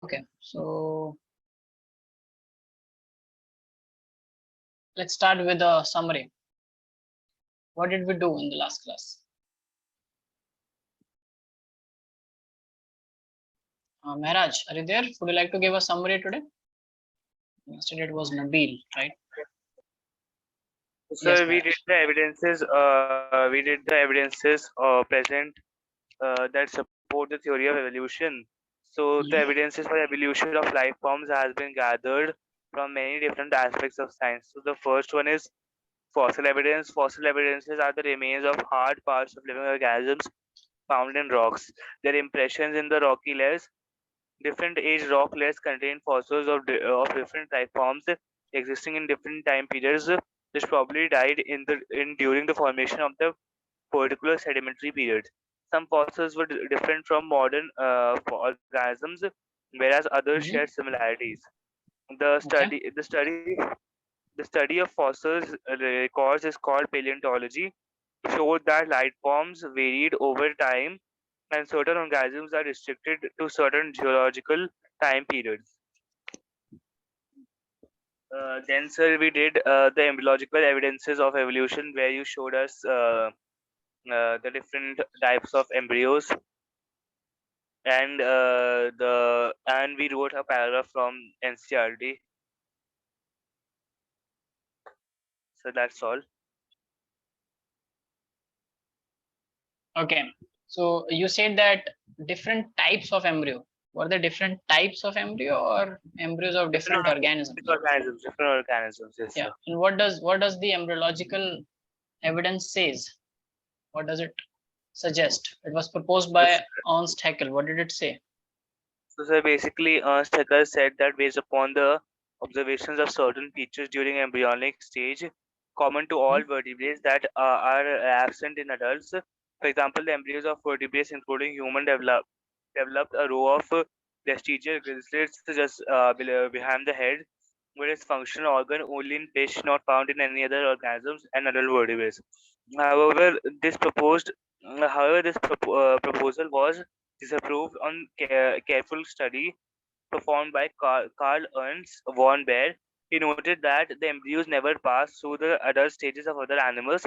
Okay, so let's start with a summary. What did we do in the last class? Mehraj, are you there? Would you like to give a summary today? Yesterday it was Nabil, right? So Yes, we Mehraj. did the evidences. We did the evidences present that support the theory of evolution. So the evidences for evolution of life forms has been gathered from many different aspects of science. So the first one is fossil evidence. Fossil evidences are the remains of hard parts of living organisms found in rocks. Their impressions in the rocky layers. Different age rock layers contain fossils of different life forms existing in different time periods, which probably died in during the formation of the particular sedimentary period. Some fossils were different from modern organisms, whereas others share similarities. The Okay. study, the study, the study of fossils records is called paleontology. Showed that life forms varied over time, and certain organisms are restricted to certain geological time periods. Then, sir, we did the embryological evidences of evolution, where you showed us the different types of embryos, and we wrote a paragraph from NCRT. So that's all. Okay. So you said that different types of embryo. Were there different types of embryo or embryos of different organisms? Different organisms. Yes, Yeah. sir. And what does the embryological evidence says? What does it suggest? It was proposed by Ernst Haeckel. What did it say? So, sir, basically, Ernst Haeckel said that based upon the observations of certain features during embryonic stage, common to all vertebrates that are absent in adults. For example, the embryos of vertebrates, including human, developed a row of vestigial gill-slits just behind the head, with its functional organ only in fish, not found in any other organisms and adult vertebrates. However, this proposal was disapproved on careful study performed by Carl Ernst von Baer. He noted that the embryos never pass through the adult stages of other animals.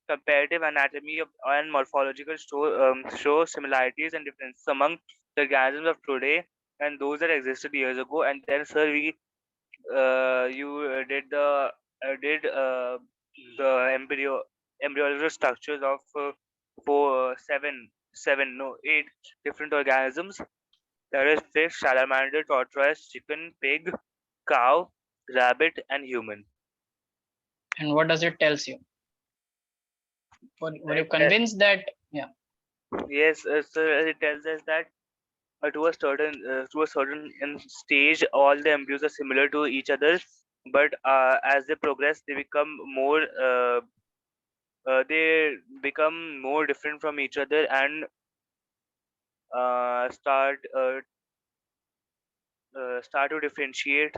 Comparative anatomy and morphological show similarities and differences among the organisms of today and those that existed years ago. And then, sir, you did the embryological structures of eight different organisms. There is fish, salamander, tortoise, chicken, pig, cow, rabbit, and human. And what does it tells you? Were you It, convinced that? Yeah. yes, so it tells us that to a certain stage, all the embryos are similar to each other, but as they progress, they become more different from each other and uh, start uh, start to differentiate.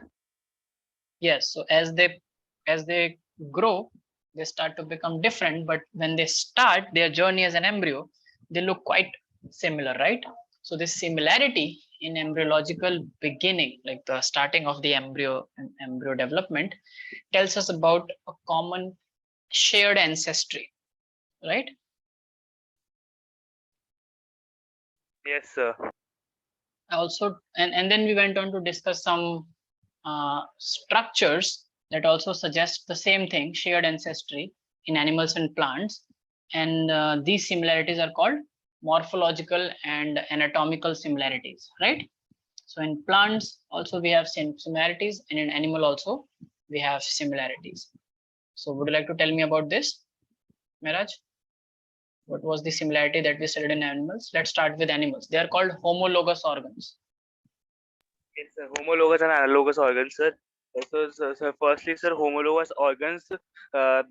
Yes. So as they grow, they start to become different. But when they start their journey as an embryo, they look quite similar, right? So this similarity in embryological beginning, like the starting of the embryo and embryo development, tells us about a common shared ancestry, right? Yes, sir. Also, and then we went on to discuss some structures that also suggest the same thing, shared ancestry in animals and plants. And these similarities are called morphological and anatomical similarities, right? So in plants also we have similarities, and in animal also we have similarities. So would you like to tell me about this, Miraj? What was the similarity that we studied in animals? Let's start with animals. They are called homologous organs. Yes, sir. Homologous and analogous organs, sir. Firstly, sir, homologous organs, uh,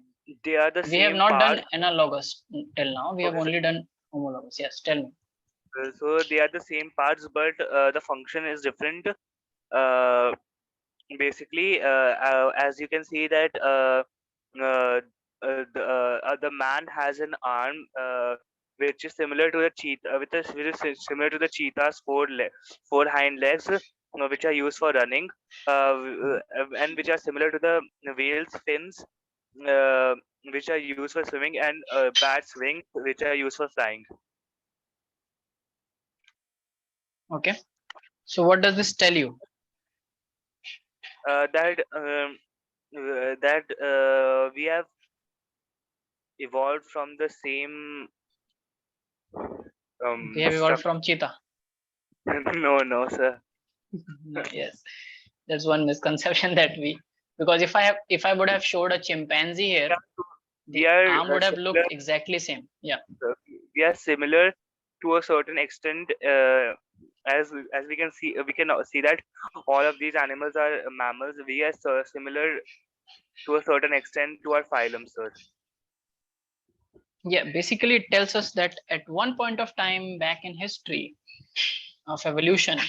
they are the We have same not part. done analogous till now. We have Okay, only done homologous. Yes, tell me. so they are the same parts, but the function is different. Uh, Basically, as you can see that uh, the man has an arm which is similar to the cheetah, which is similar to the cheetah's four hind legs. which are used for running, and which are similar to the whale's fins, uh, which are used for swimming, and bat's wings, which are used for flying. Okay. So what does this tell you? That we have evolved from the same We have evolved structure. from cheetah. No, sir. No, yes, that's one misconception that we, because if I would have showed a chimpanzee here, We the are arm would have similar. looked exactly same. Yeah. We are similar to a certain extent, as we can see that all of these animals are mammals. We are similar to a certain extent to our phylum, sir. Yeah, basically it tells us that at one point of time back in history of evolution,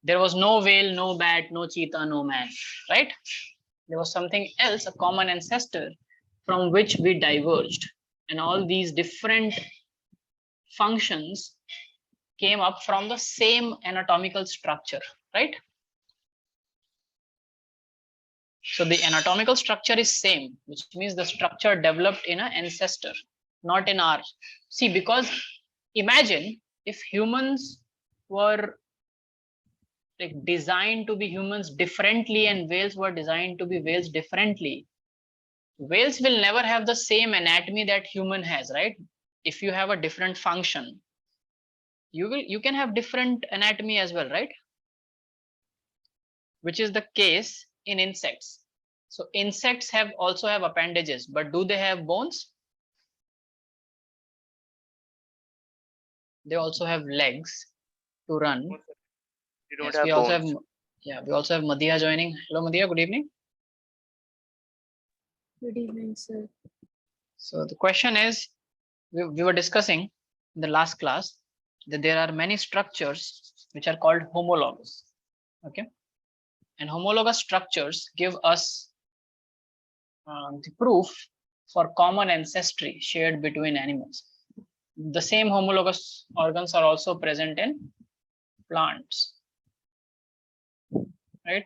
there was no whale, no bat, no cheetah, no man, right? There was something else, a common ancestor from which we diverged. And all these different functions came up from the same anatomical structure, right? So the anatomical structure is same, which means the structure developed in an ancestor, not in ours. See, because imagine if humans were like designed to be humans differently and whales were designed to be whales differently. Whales will never have the same anatomy that human has, right? If you have a different function, you can have different anatomy as well, right? Which is the case in insects. So insects have also have appendages, but do they have bones? They also have legs to run. We don't Yes, we have also have, bones. yeah, we also have Madhya joining. Hello, Madhya, good evening. Good evening, sir. So the question is, we were discussing in the last class that there are many structures which are called homologous. Okay, and homologous structures give us the proof for common ancestry shared between animals. The same homologous organs are also present in plants, right?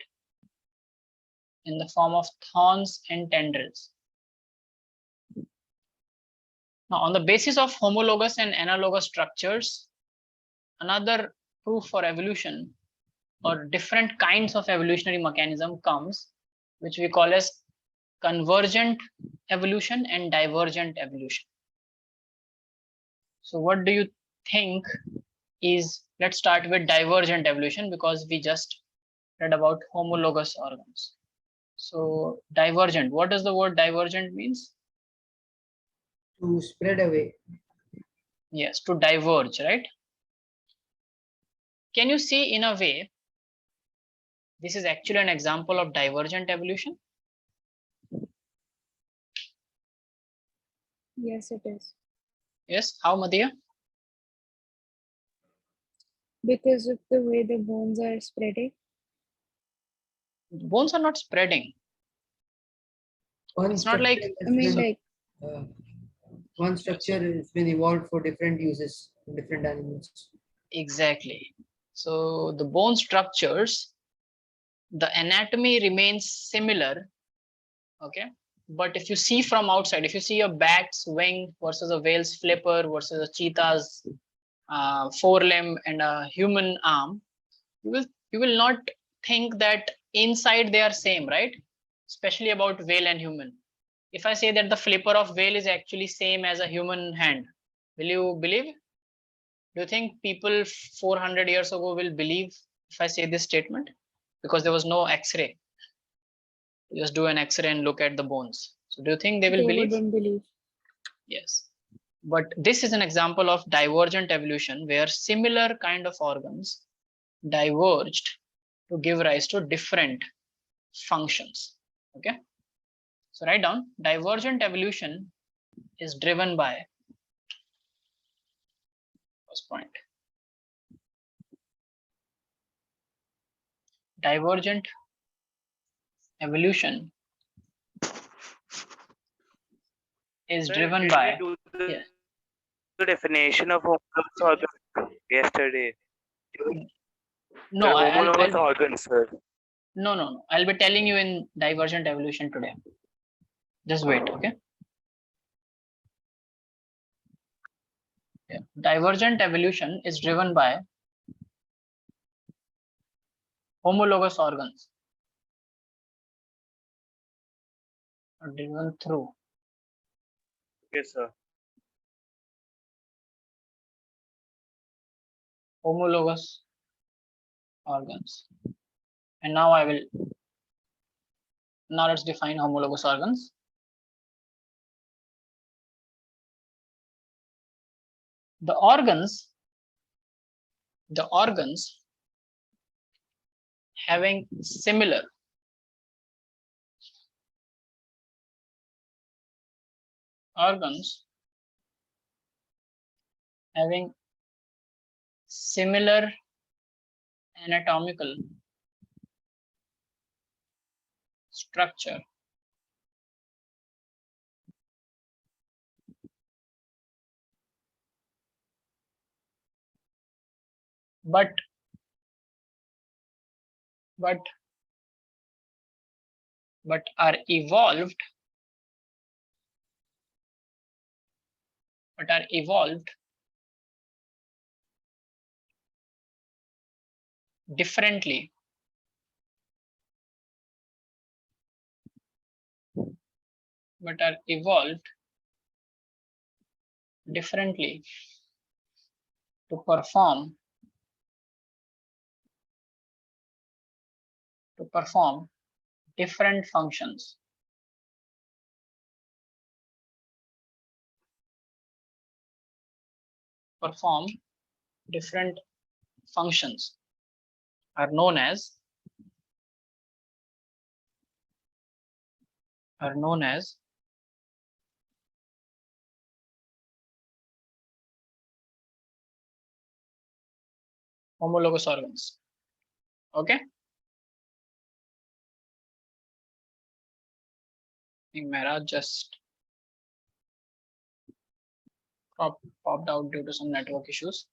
In the form of thorns and tendrils. Now, on the basis of homologous and analogous structures, another proof for evolution or different kinds of evolutionary mechanism comes, which we call as convergent evolution and divergent evolution. So what do you think is, let's start with divergent evolution because we just read about homologous organs. So divergent, what does the word divergent means? To spread away. Yes, to diverge, right? Can you see in a way, this is actually an example of divergent evolution? Yes, it is. Yes, how, Madhya? Because of the way the bones are spreading. Bones are not spreading. One It's not like, structure I mean, has been, like, uh, one structure has been evolved for different uses in different animals. exactly. So the bone structures, the anatomy remains similar, okay? But if you see from outside, if you see a bat's wing versus a whale's flipper versus a cheetah's forelimb and a human arm, you will not think that inside they are same, right? Especially about whale and human. If I say that the flipper of whale is actually same as a human hand, will you believe? Do you think people 400 years ago will believe if I say this statement? Because there was no X-ray. You just do an X-ray and look at the bones. So do you think they will they believe? wouldn't believe. Yes. But this is an example of divergent evolution where similar kind of organs diverged to give rise to different functions. Okay. So write down, divergent evolution is driven by, first point, divergent evolution is Sir, driven did we by, do the yeah, definition of homologous organ yesterday? No, Homologous organs, sir. no. I'll be telling you in divergent evolution today. Just wait, okay? Yeah. Divergent evolution is driven by homologous organs, are driven through Yes, sir. homologous organs. And now let's define homologous organs. The organs having similar anatomical structure but are evolved differently to perform different functions. Perform different functions are known as homologous organs. Okay. I think Mehraj just popped out due to some network issues.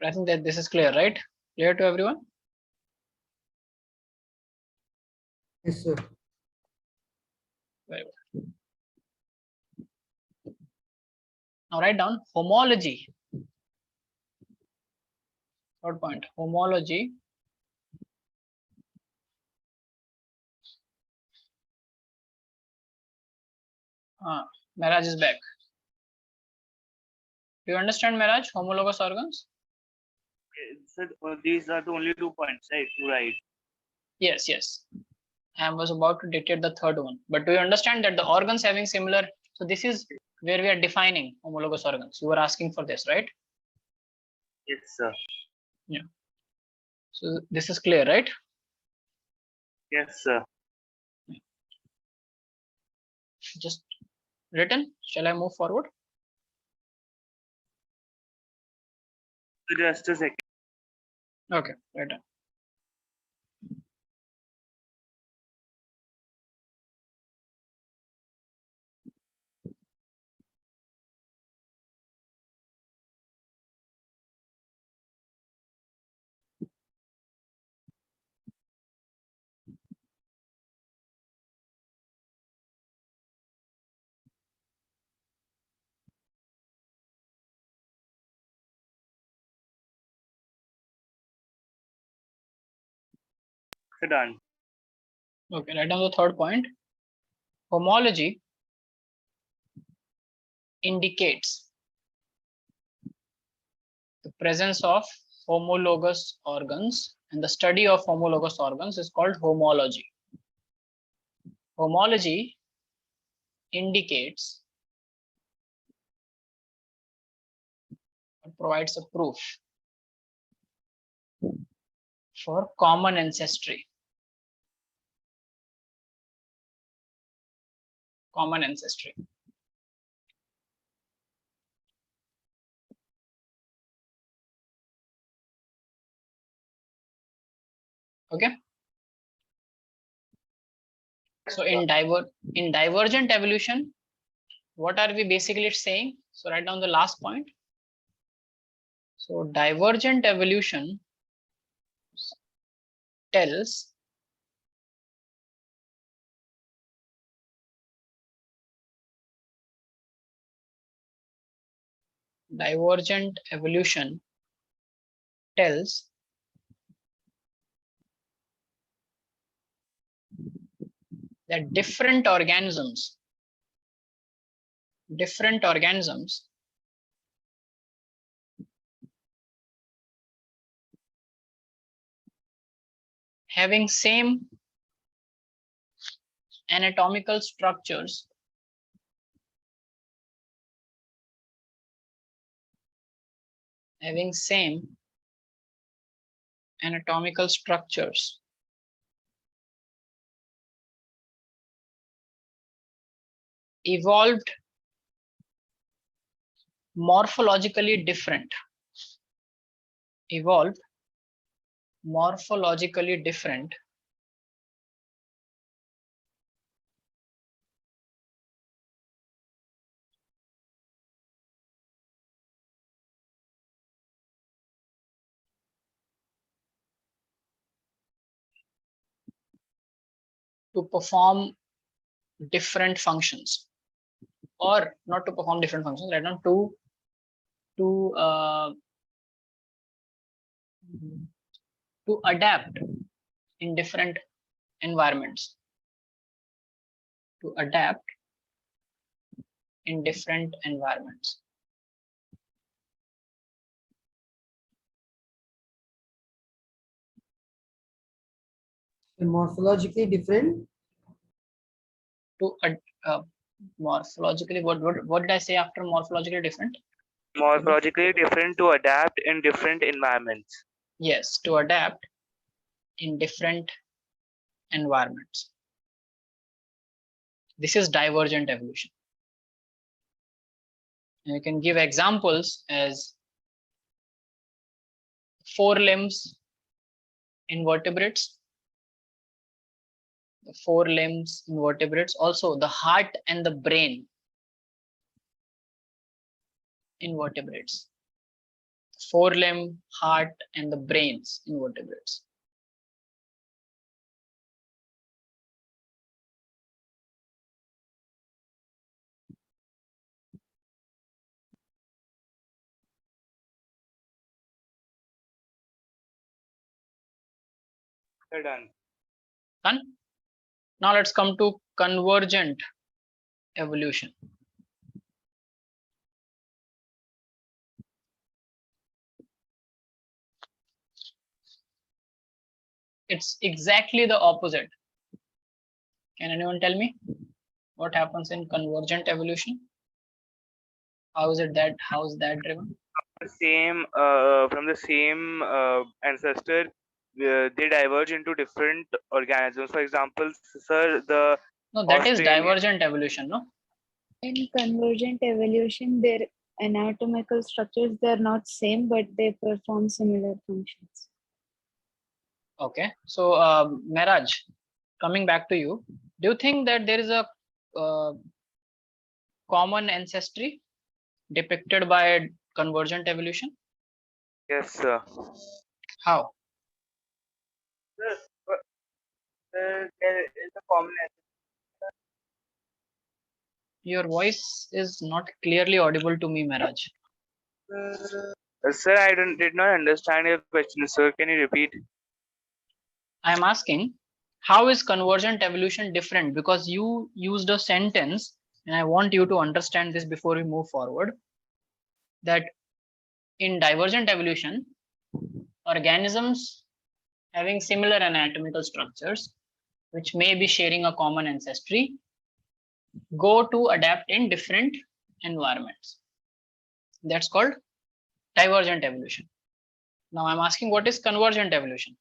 But I think that this is clear, right? Clear to everyone? Yes, sir. Very good. Now write down homology. Third point, homology Mehraj is back. Do you understand, Mehraj, homologous organs? Sir, these are the only 2 points, right? To write. Yes. I was about to dictate the third one. But do you understand that the organs having similar? So this is where we are defining homologous organs. You were asking for this, right? Yes, sir. Yeah. So this is clear, right? Yes, sir. Just written. Shall I move forward? Just a second. Okay, written. So done. Okay, write down the third point. Homology indicates the presence of homologous organs, and the study of homologous organs is called homology. Homology indicates or provides a proof for common ancestry. Common ancestry. Okay. So in divergent evolution, what are we basically saying? So write down the last point. So divergent evolution tells that different organisms having same anatomical structures evolved morphologically different to perform different functions, or not to perform different functions, right? Now to adapt in different environments, Morphologically different. Morphologically, what did I say after morphologically different? Morphologically different to adapt in different environments. Yes, to adapt in different environments. This is divergent evolution. And you can give examples as forelimbs invertebrates, also the heart and the brain invertebrates, forelimb, heart, and the brains invertebrates. They're done. Done. Now let's come to convergent evolution. It's exactly the opposite. Can anyone tell me what happens in convergent evolution? How is that driven? From the same ancestor, they diverge into different organisms. For example, sir, the No, that is Australian- divergent evolution, no? In convergent evolution, their anatomical structures, they're not same, but they perform similar functions. Okay, so Mehraj, coming back to you, do you think that there is a common ancestry depicted by convergent evolution? Yes, sir. How? There is a common Your voice is not clearly audible to me, Mehraj. Sir, I did not understand your question, sir. Can you repeat? I am asking, how is convergent evolution different? Because you used a sentence, and I want you to understand this before we move forward, that in divergent evolution, organisms having similar anatomical structures, which may be sharing a common ancestry, go to adapt in different environments. That's called divergent evolution. Now I'm asking, what is convergent evolution?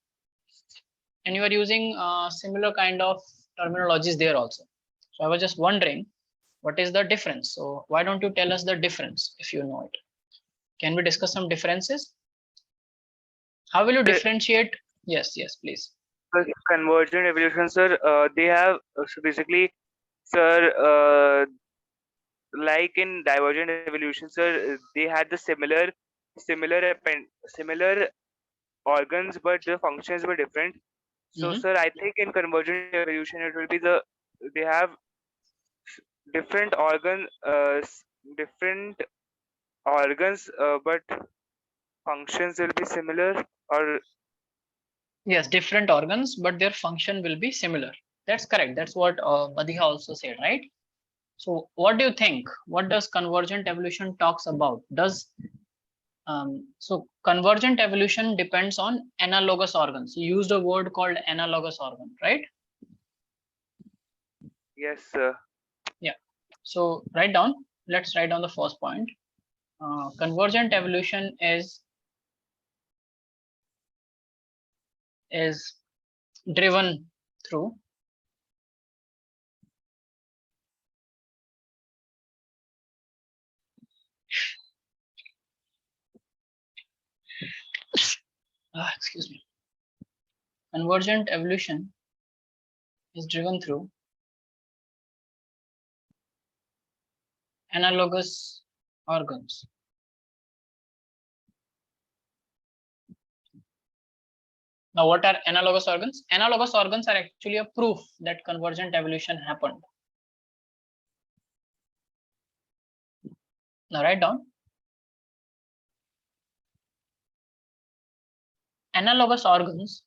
And you are using similar kind of terminologies there also. So I was just wondering, what is the difference? So why don't you tell us the difference if you know it? Can we discuss some differences? How will you differentiate? Yes, please. Convergent evolution, sir. They have so basically, sir. Like in divergent evolution, sir, they had the similar similar organs, but the functions were different. So, Mhm. sir, I think in convergent evolution, it will be they have different different organs, but functions will be similar. Or Yes, different organs, but their function will be similar. That's correct. That's what Badiha also said, right? So what do you think? What does convergent evolution talks about? So convergent evolution depends on analogous organs. You used a word called analogous organ, right? yes, sir. Yeah. So let's write down the first point. Convergent evolution is driven through excuse me. Convergent evolution is driven through analogous organs. Now, what are analogous organs? Analogous organs are actually a proof that convergent evolution happened. Now, write down. Analogous organs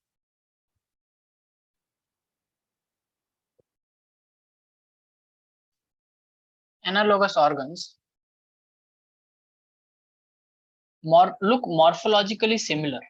look morphologically similar.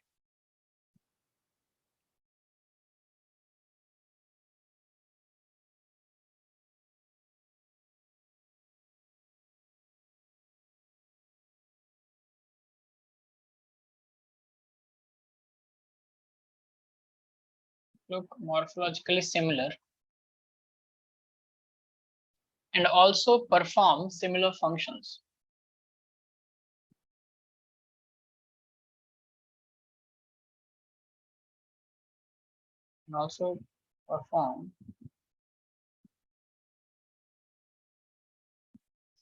Look morphologically similar and also perform similar functions. And also perform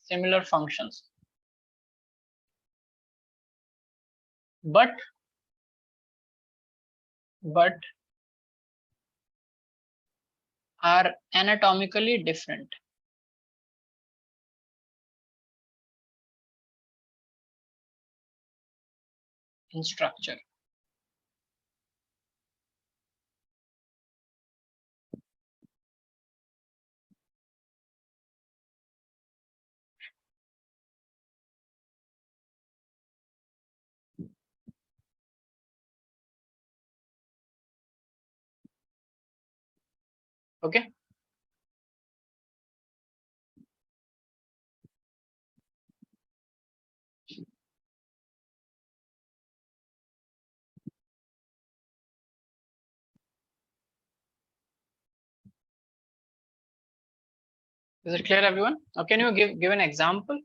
similar functions. But are anatomically different. In structure. Okay. Is it clear, everyone? Now, can you give an example?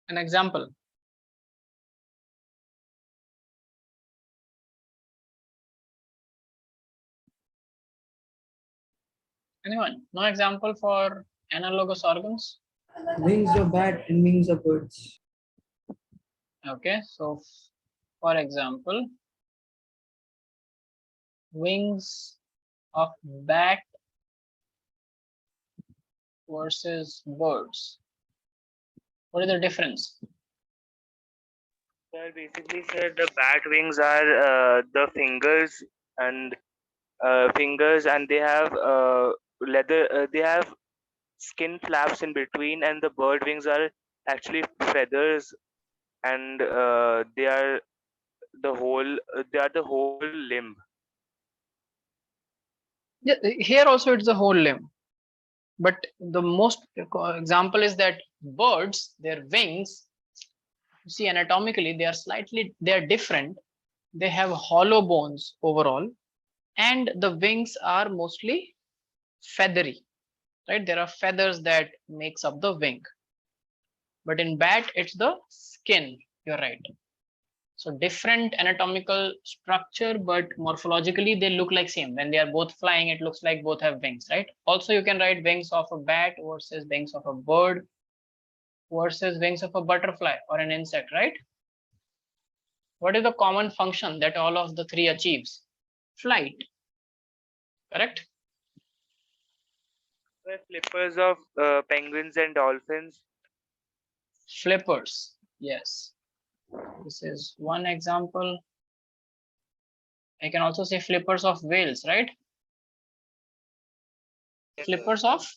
An example. Anyone? No example for analogous organs? Wings of bat and wings of birds. Okay, so for example, wings of bat versus birds. What is the difference? Sir, basically, sir, the bat wings are the fingers, and they have leather. They have skin flaps in between, and the bird wings are actually feathers, and they are the whole limb. Yeah, here also it's the whole limb. But the most example is that birds, their wings, you see anatomically, they are different. They have hollow bones overall, and the wings are mostly feathery, right? There are feathers that makes up the wing. But in bat, it's the skin. You're right. So different anatomical structure, but morphologically they look like same. When they are both flying, it looks like both have wings, right? Also, you can write wings of a bat versus wings of a bird versus wings of a butterfly or an insect, right? What is the common function that all of the three achieves? Flight, correct? The flippers of penguins and dolphins. Flippers, yes. This is one example. I can also say flippers of whales, right? Flippers of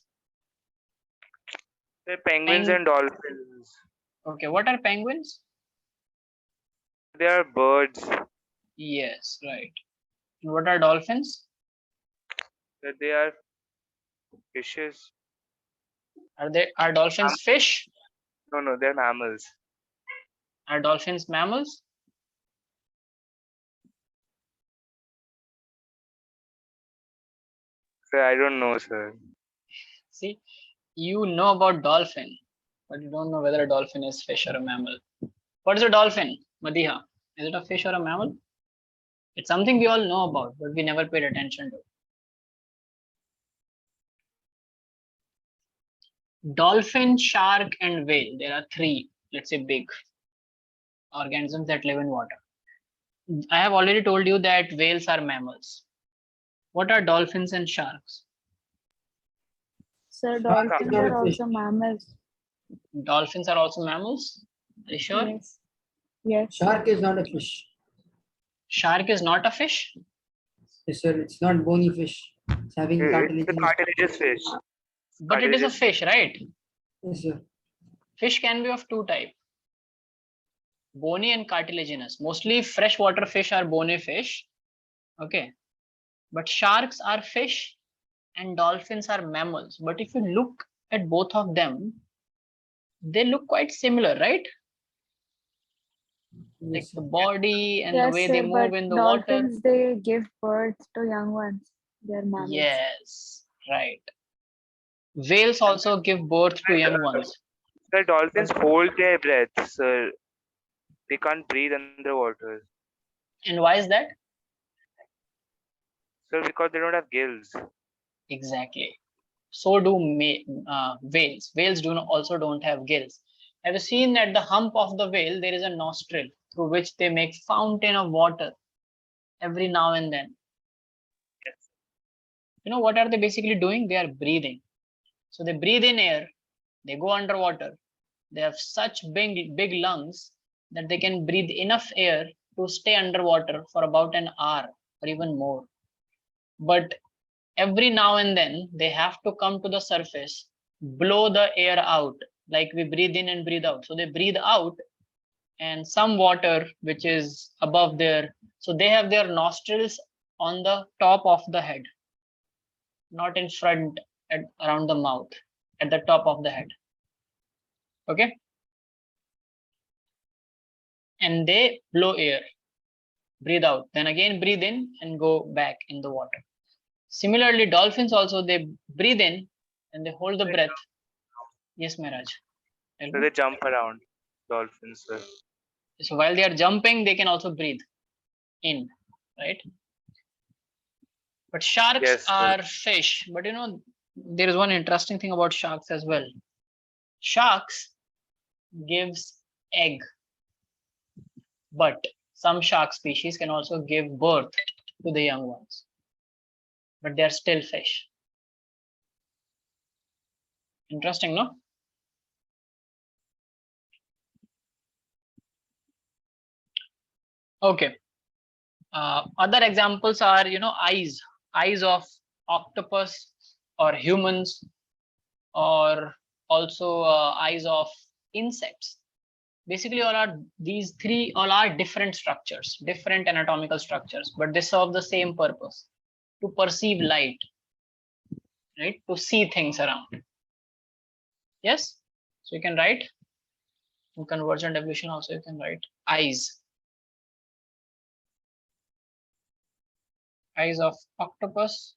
The penguins and dolphins. okay, what are penguins? They are birds. Yes, right. And what are dolphins? They are fishes. Are dolphins fish? No, they're mammals. Are dolphins mammals? Sir, I don't know, sir. See, you know about dolphin, but you don't know whether a dolphin is fish or a mammal. What is a dolphin, Madiha? Is it a fish or a mammal? It's something we all know about, but we never paid attention to. Dolphin, shark, and whale. There are three, let's say, big organisms that live in water. I have already told you that whales are mammals. What are dolphins and sharks? Sir, Shark is dolphins not are a fish. also mammals. Dolphins are also mammals. Are you sure? Yes. Yes. Shark is not a fish. Shark is not a fish. Yes, sir. It's not bony fish. It's having It's a cartilaginous. cartilaginous fish. But it is a fish, right? Yes, sir. Fish can be of two types, bony and cartilaginous. Mostly freshwater fish are bony fish. Okay. But sharks are fish and dolphins are mammals. But if you look at both of them, they look quite similar, right? Like Yes, the sir. body and the Yes, way sir, they but move in the water. dolphins, they give birth to young ones. They're mammals. Yes, right. Whales also give birth to young ones. The dolphins hold their breath, sir. They can't breathe underwater. And why is that? Sir, because they don't have gills. Exactly. So do whales. Whales also don't have gills. Have you seen at the hump of the whale, there is a nostril through which they make fountain of water every now and then. You know what are they basically doing? They are breathing. So they breathe in air, they go underwater. They have such big lungs that they can breathe enough air to stay underwater for about an hour or even more. But every now and then they have to come to the surface, blow the air out, like we breathe in and breathe out. So they breathe out and some water which is above their, so they have their nostrils on the top of the head, not in front around the mouth, at the top of the head. Okay. And they blow air, breathe out, then again breathe in and go back in the water. Similarly, dolphins also, they breathe in and they hold the breath. Yes, Mehraj. So they jump around. Dolphins, sir. So while they are jumping, they can also breathe in, right? But sharks Yes, sir. are fish. But you know, there is one interesting thing about sharks as well. Sharks gives egg, but some shark species can also give birth to the young ones. But they are still fish. Interesting, no? Okay. Other examples are, you know, eyes of octopus or humans, or also eyes of insects. Basically, these three all are different structures, different anatomical structures, but they serve the same purpose: to perceive light, right? To see things around. Yes. So you can write in convergent evolution also. You can write eyes of octopus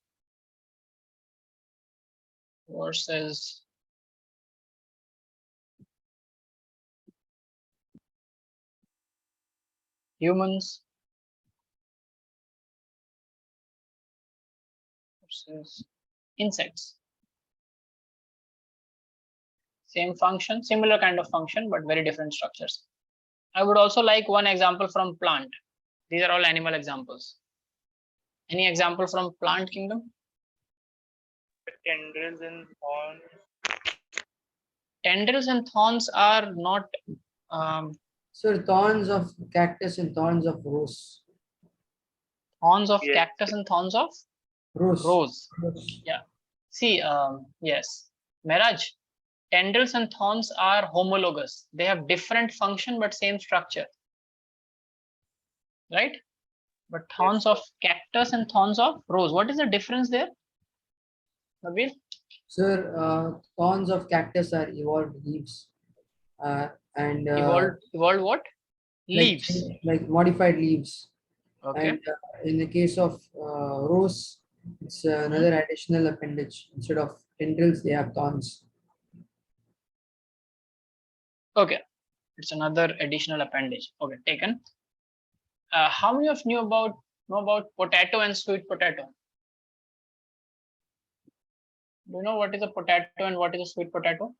versus humans versus insects. Same function, similar kind of function, but very different structures. I would also like one example from plant. These are all animal examples. Any example from plant kingdom? Tendrils and thorns. Tendrils and thorns are not Sir, thorns of cactus and thorns of rose. thorns of Yes. cactus and thorns of Rose. rose. Rose. Yeah. See, yes, Miraj, tendrils and thorns are homologous. They have different function but same structure, right? But thorns of cactus and thorns of rose, what is the difference there, Nabil? Sir, thorns of cactus are evolved leaves. And Evolved what? like, Leaves. like modified leaves. Okay. And in the case of rose, it's another additional appendage. Instead of tendrils, they have thorns. Okay. It's another additional appendage. Okay, taken. How many of you know about potato and sweet potato? Do you know what is a potato and what is a sweet potato?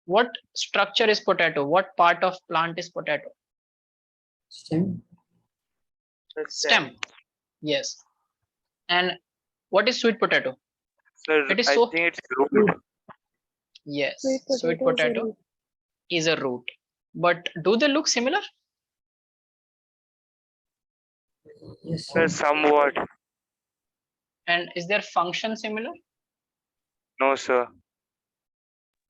What structure is potato? What part of plant is potato? Stem. The Stem. Yes. And what is sweet potato? Sir, It is I so. think it's root. Yes. Sweet Sweet potato is a potato root. is a root. But do they look similar? Yes, Sir, sir. somewhat. And is their function similar? No, sir.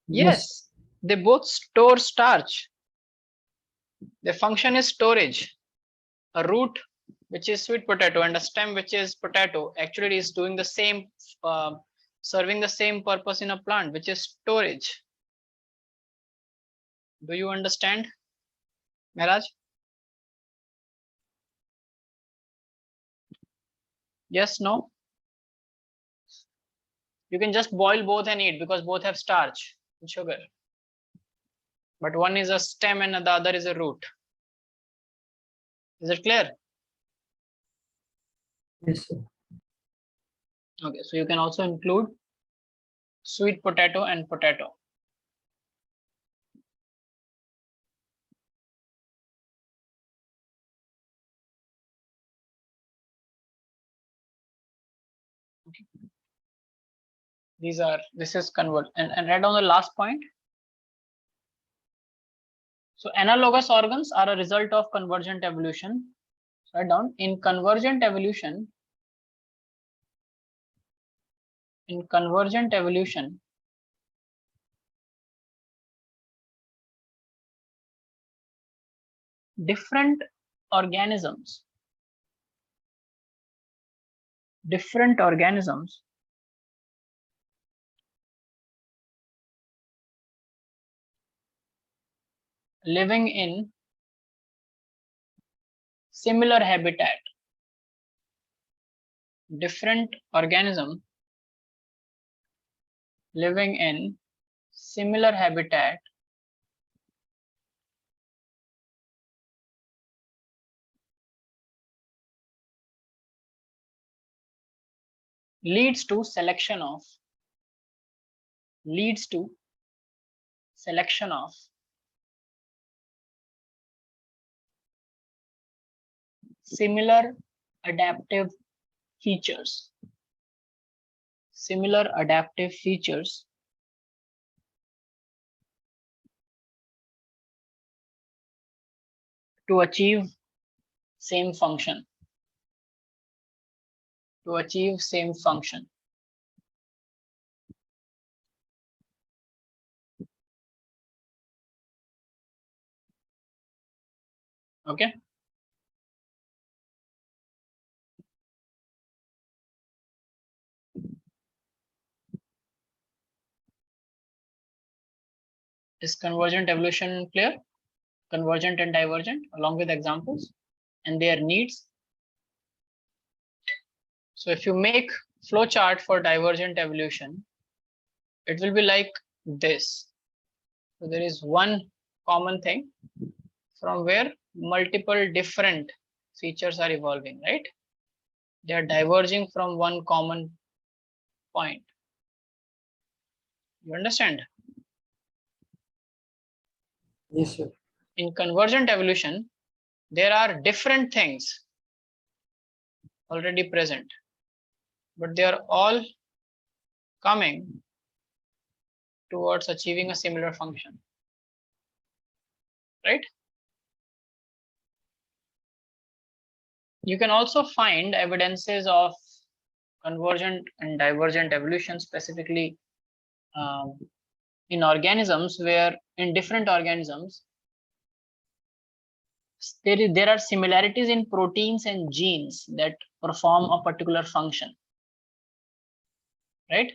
Yes. They both store starch. The function is storage. A root, which is sweet potato, and a stem, which is potato, actually is doing the same, serving the same purpose in a plant, which is storage. Do you understand, Miraj? Yes, no? You can just boil both and eat because both have starch and sugar. But one is a stem and the other is a root. Is it clear? Yes, sir. Okay, so you can also include sweet potato and potato. Okay. This is convert and write down the last point. So analogous organs are a result of convergent evolution. Write down in convergent evolution. In convergent evolution, different organisms living in similar habitat, different organism living in similar habitat leads to selection of similar adaptive features to achieve same function. Okay. Is convergent evolution clear? Convergent and divergent along with examples and their needs. So if you make flow chart for divergent evolution, it will be like this. So there is one common thing from where multiple different features are evolving, right? They are diverging from one common point. You understand? Yes, sir. In convergent evolution, there are different things already present, but they are all coming towards achieving a similar function, right? You can also find evidences of convergent and divergent evolution, specifically in organisms, where in different organisms there are similarities in proteins and genes that perform a particular function, right?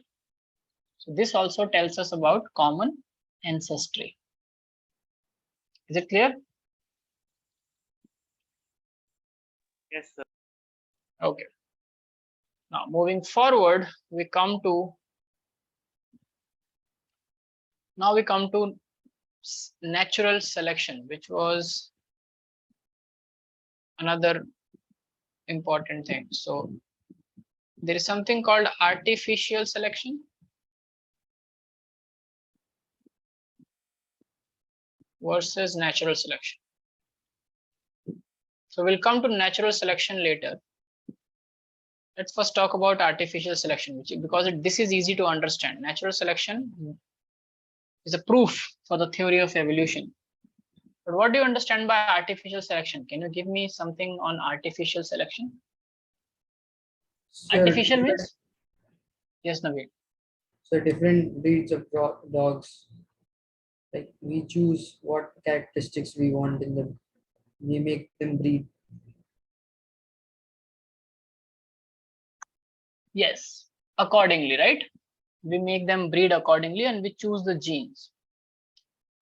So this also tells us about common ancestry. Is it clear? Yes, sir. Okay. Now moving forward, we come to natural selection, which was another important thing. So there is something called artificial selection versus natural selection. So we'll come to natural selection later. Let's first talk about artificial selection, because this is easy to understand. Natural selection is a proof for the theory of evolution. But what do you understand by artificial selection? Can you give me something on artificial selection? So Artificial means? Yes, Naveen. So different breeds of dogs, like we choose what characteristics we want in them. We make them breed. Yes, accordingly, right? We make them breed accordingly and we choose the genes.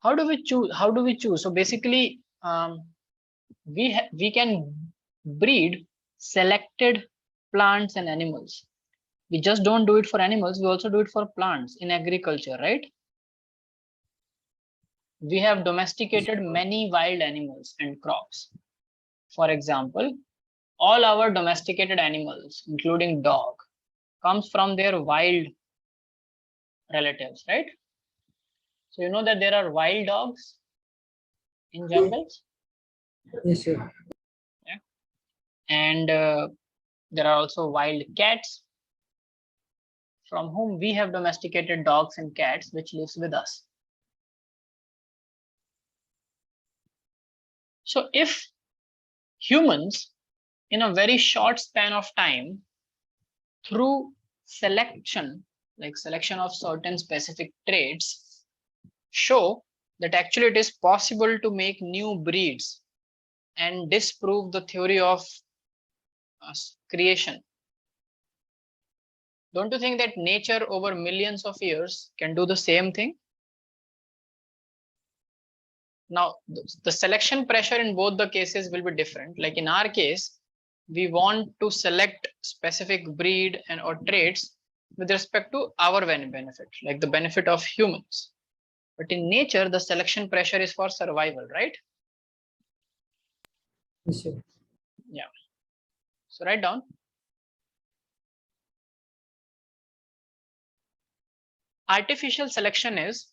How do we choose? So basically, we can breed selected plants and animals. We just don't do it for animals, we also do it for plants in agriculture, right? We have domesticated many wild animals and crops. For example, all our domesticated animals, including dog, comes from their wild relatives, right? So you know that there are wild dogs in jungles. Yes, sir. Yeah. And there are also wild cats from whom we have domesticated dogs and cats, which lives with us. So if humans, in a very short span of time, through selection, like selection of certain specific traits, show that actually it is possible to make new breeds and disprove the theory of creation, don't you think that nature over millions of years can do the same thing? Now, the selection pressure in both the cases will be different. Like in our case, we want to select specific breed and or traits with respect to our benefit, like the benefit of humans. But in nature, the selection pressure is for survival, right? Yes, sir. Yeah. So write down. Artificial selection is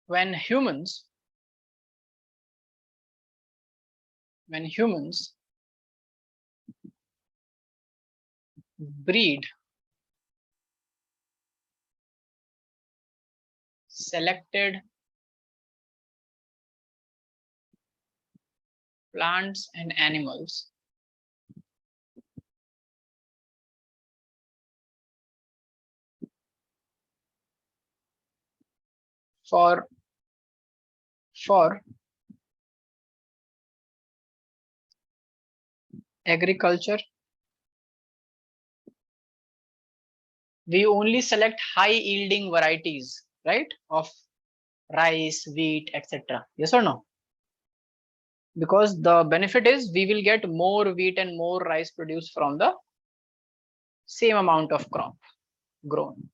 when humans breed selected plants and animals for agriculture. We only select high yielding varieties, right, of rice, wheat, etc. Yes or no? because the benefit is we will get more wheat and more rice produced from the same amount of crop grown.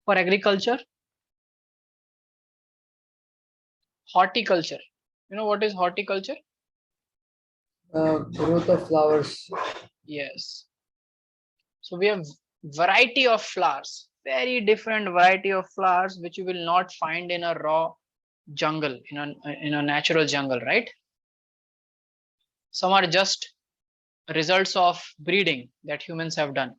For agriculture, horticulture. You know what is horticulture? Growth of flowers. Yes. So we have variety of flowers, very different variety of flowers, which you will not find in a raw jungle, in a natural jungle, right? Some are just results of breeding that humans have done.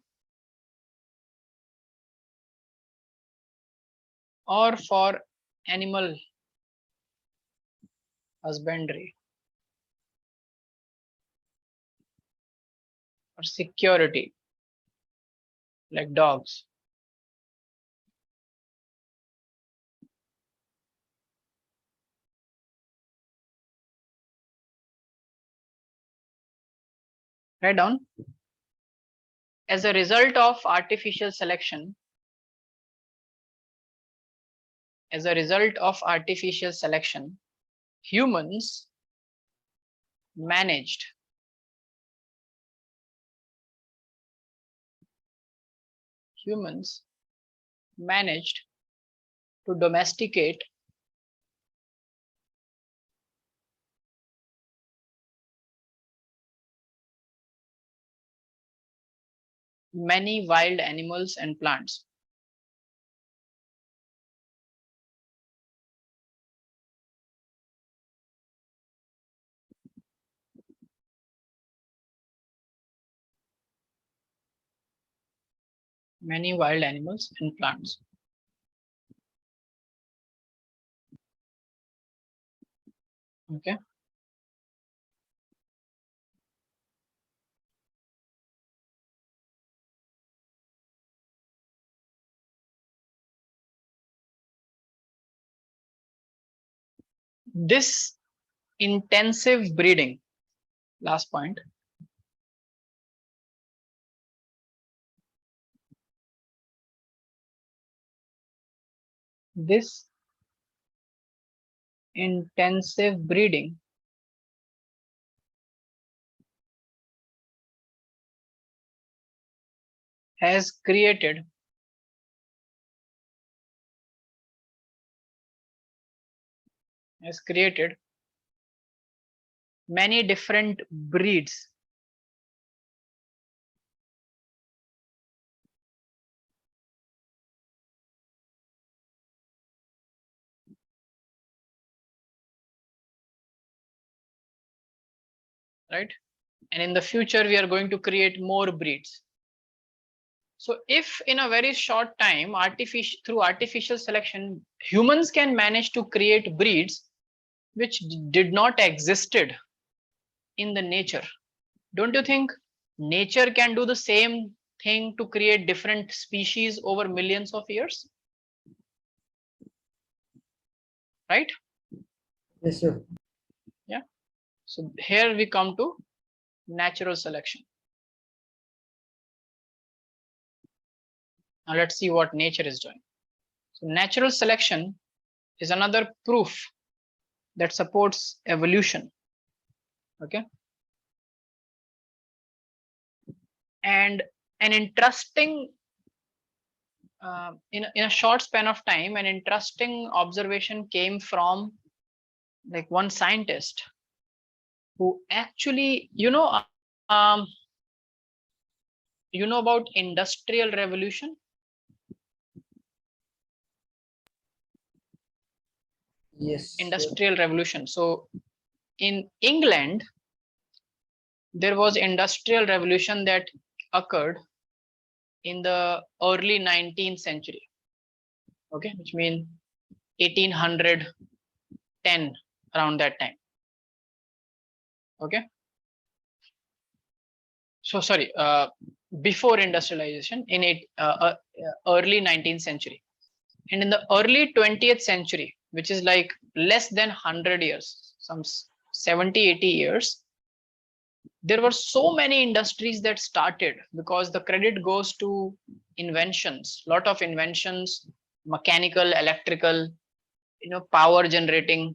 Or for animal husbandry or security, like dogs. Write down. As a result of artificial selection, humans managed to domesticate many wild animals and plants. Many wild animals and plants. Okay. This intensive breeding, last point, this intensive breeding has created many different breeds right? And in the future, we are going to create more breeds. So if in a very short time, through artificial selection, humans can manage to create breeds which did not existed in the nature, don't you think nature can do the same thing to create different species over millions of years? Right? Yes, sir. Yeah. So here we come to natural selection. Now let's see what nature is doing. So natural selection is another proof that supports evolution. Okay. And an interesting, in a short span of time, an interesting observation came from like one scientist who actually, about industrial revolution? Yes. Industrial revolution. So in England, there was industrial revolution that occurred in the early 19th century. Okay, which means 1810, around that time. Okay. So sorry, before industrialization in early 19th century. And in the early 20th century, which is like less than 100 years, some 70, 80 years, there were so many industries that started because the credit goes to inventions, lot of inventions, mechanical, electrical, power generating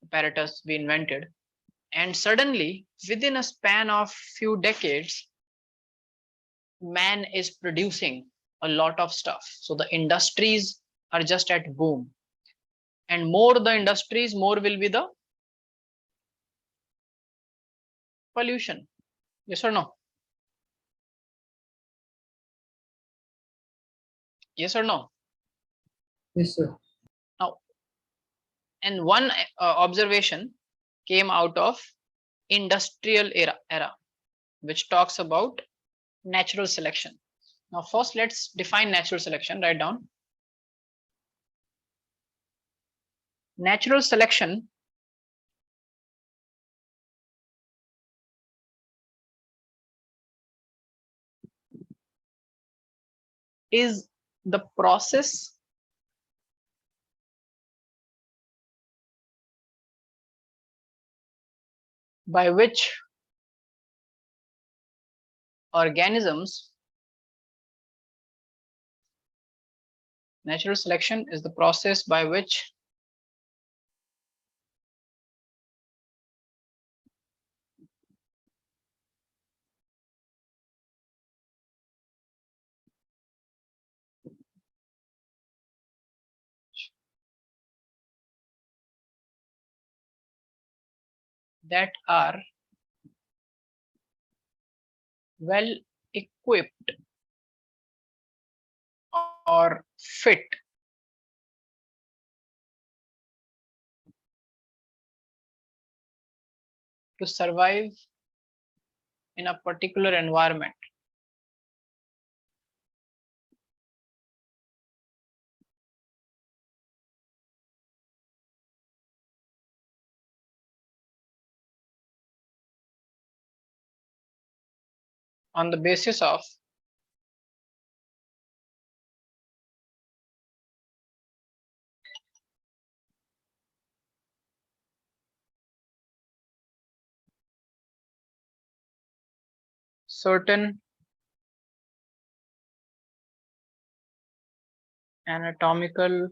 apparatus we invented. And suddenly, within a span of few decades, man is producing a lot of stuff. So the industries are just at boom. And more the industries, more will be the pollution. Yes or no? Yes or no? Yes, sir. Now, and one observation came out of industrial era, which talks about natural selection. Now, first, let's define natural selection. Write down. Natural selection is the process by which organisms, natural selection is the process by which that are well equipped or fit to survive in a particular environment. On the basis of certain anatomical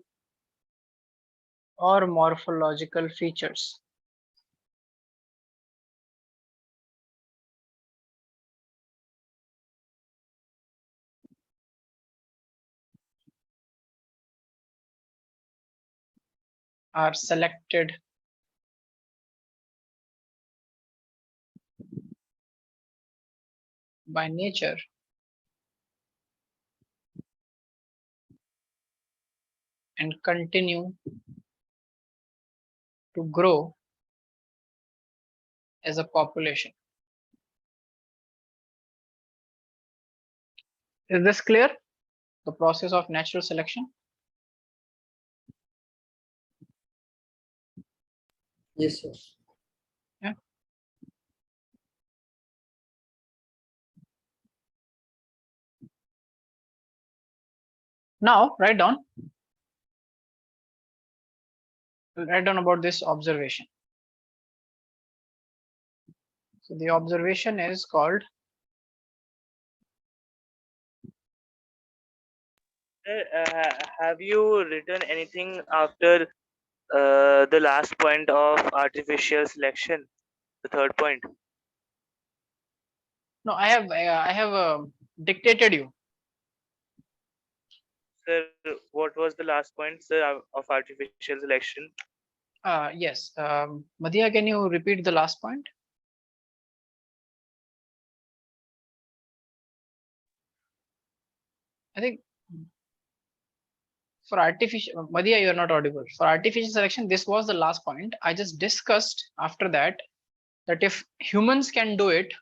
or morphological features. Are selected by nature and continue to grow as a population. Is this clear? The process of natural selection? Yes, sir. Yeah. Now write down about this observation. So the observation is called Have you written anything after the last point of artificial selection, the third point? no, I have dictated you. Sir, what was the last point, sir, of artificial selection? Yes, Madhya, can you repeat the last point? I think for artificial, Madhya, you are not audible. For artificial selection, this was the last point. I just discussed after that if humans can do it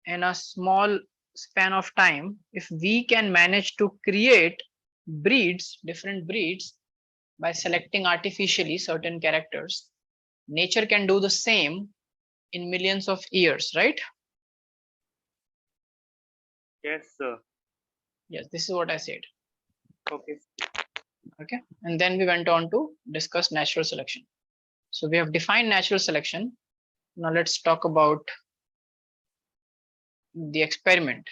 in a small span of time, if we can manage to create breeds, different breeds, by selecting artificially certain characters, nature can do the same in millions of years, right? Yes, sir. Yes, this is what I said. Okay. Okay, and then we went on to discuss natural selection. So we have defined natural selection. Now let's talk about the experiment,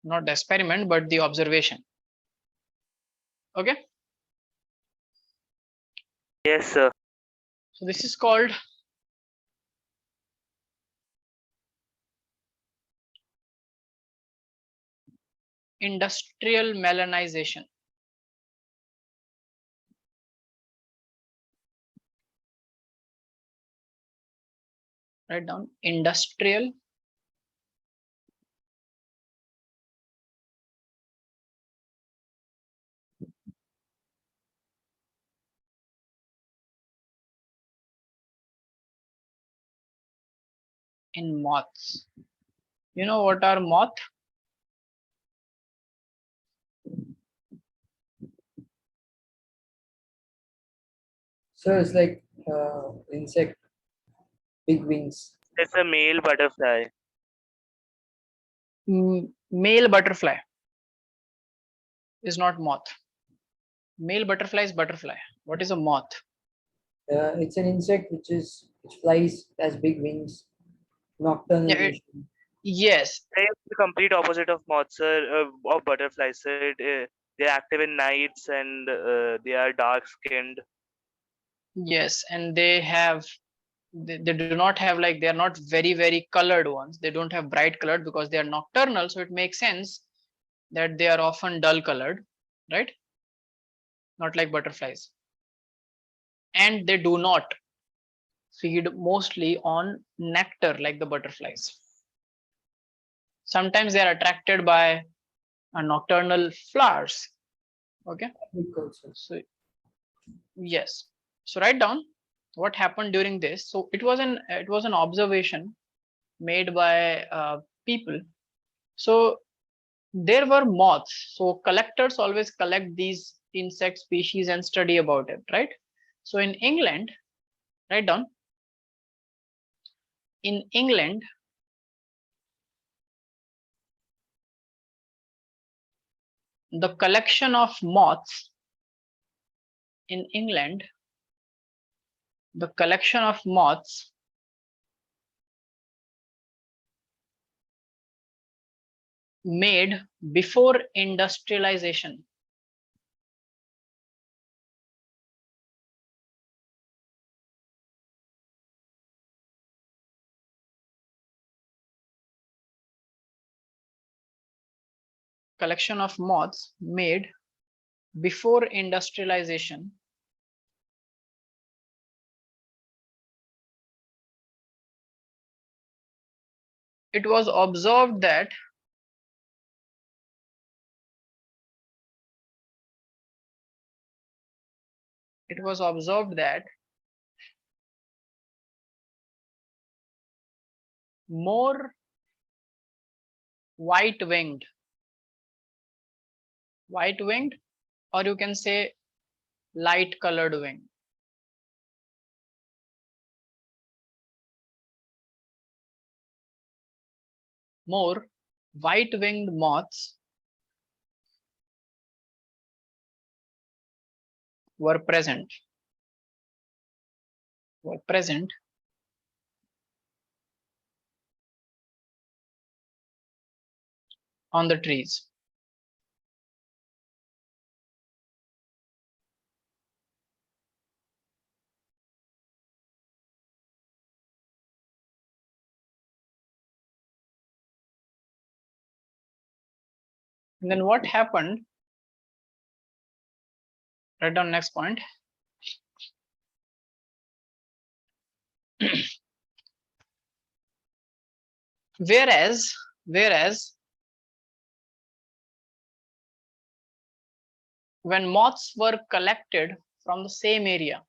not the experiment, but the observation. Okay. Yes, sir. So this is called industrial melanization. Write down industrial in moths. You know what are moth? So it's like insect, big wings. It's a male butterfly. Male butterfly is not moth. Male butterfly is butterfly. What is a moth? It's an insect which flies, has big wings, nocturnal Yeah, motion. yes, It's the complete opposite of moths, sir, of butterflies. Sir. They're active in nights and they are dark skinned. yes, and they do not have, like, they are not very colored ones. They don't have bright colored because they are nocturnal, so it makes sense that they are often dull colored, right? Not like butterflies. And they do not feed mostly on nectar like the butterflies. Sometimes they are attracted by nocturnal flowers. Okay, so yes, so write down what happened during this. So it was an observation made by people. So there were moths. So collectors always collect these insect species and study about it, right? So in England, write down, in England, the collection of moths in England, the collection of moths made before industrialization. Collection of moths made before industrialization it was observed that more white-winged, or you can say light colored wing, more white-winged moths were present on the trees. And then what happened? Write down next point. Whereas when moths were collected from the same area,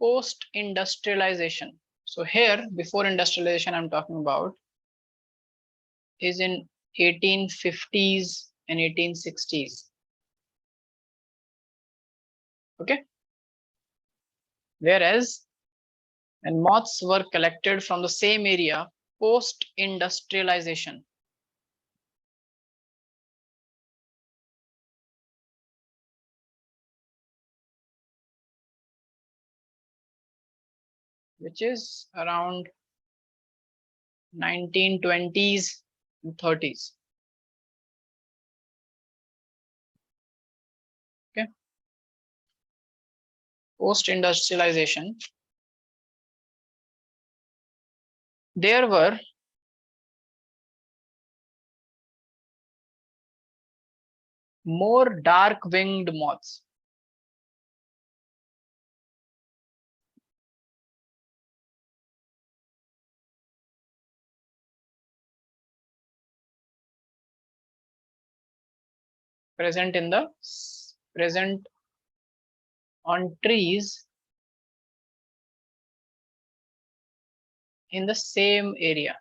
post industrialization. So here, before industrialization I'm talking about is in 1850s and 1860s. Okay, whereas when moths were collected from the same area post industrialization, which is around 1920s and 30s. Okay. Post-industrialization, there were more dark-winged moths. Present on trees in the same area,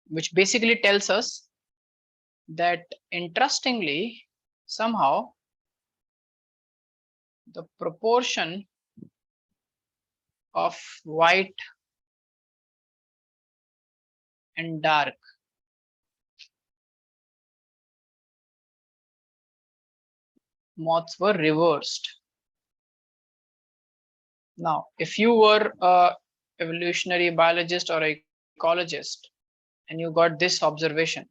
which basically tells us that interestingly, somehow the proportion of white and dark moths were reversed. Now, if you were a evolutionary biologist or ecologist and you got this observation,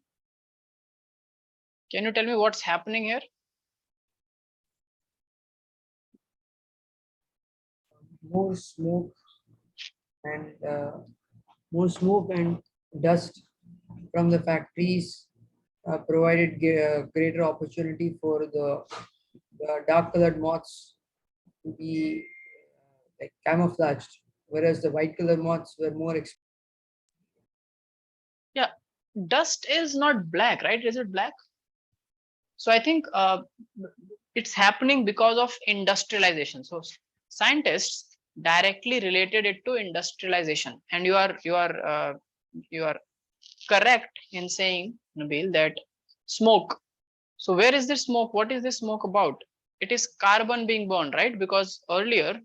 can you tell me what's happening here? More smoke and dust from the factories provided greater opportunity for the dark colored moths to be like camouflaged, whereas the white color moths were more Yeah, dust is not black, right? Is it black? So I think it's happening because of industrialization. So scientists directly related it to industrialization, and you are correct in saying, Nabil, that smoke. So where is this smoke? What is this smoke about? It is carbon being burned, right? Because earlier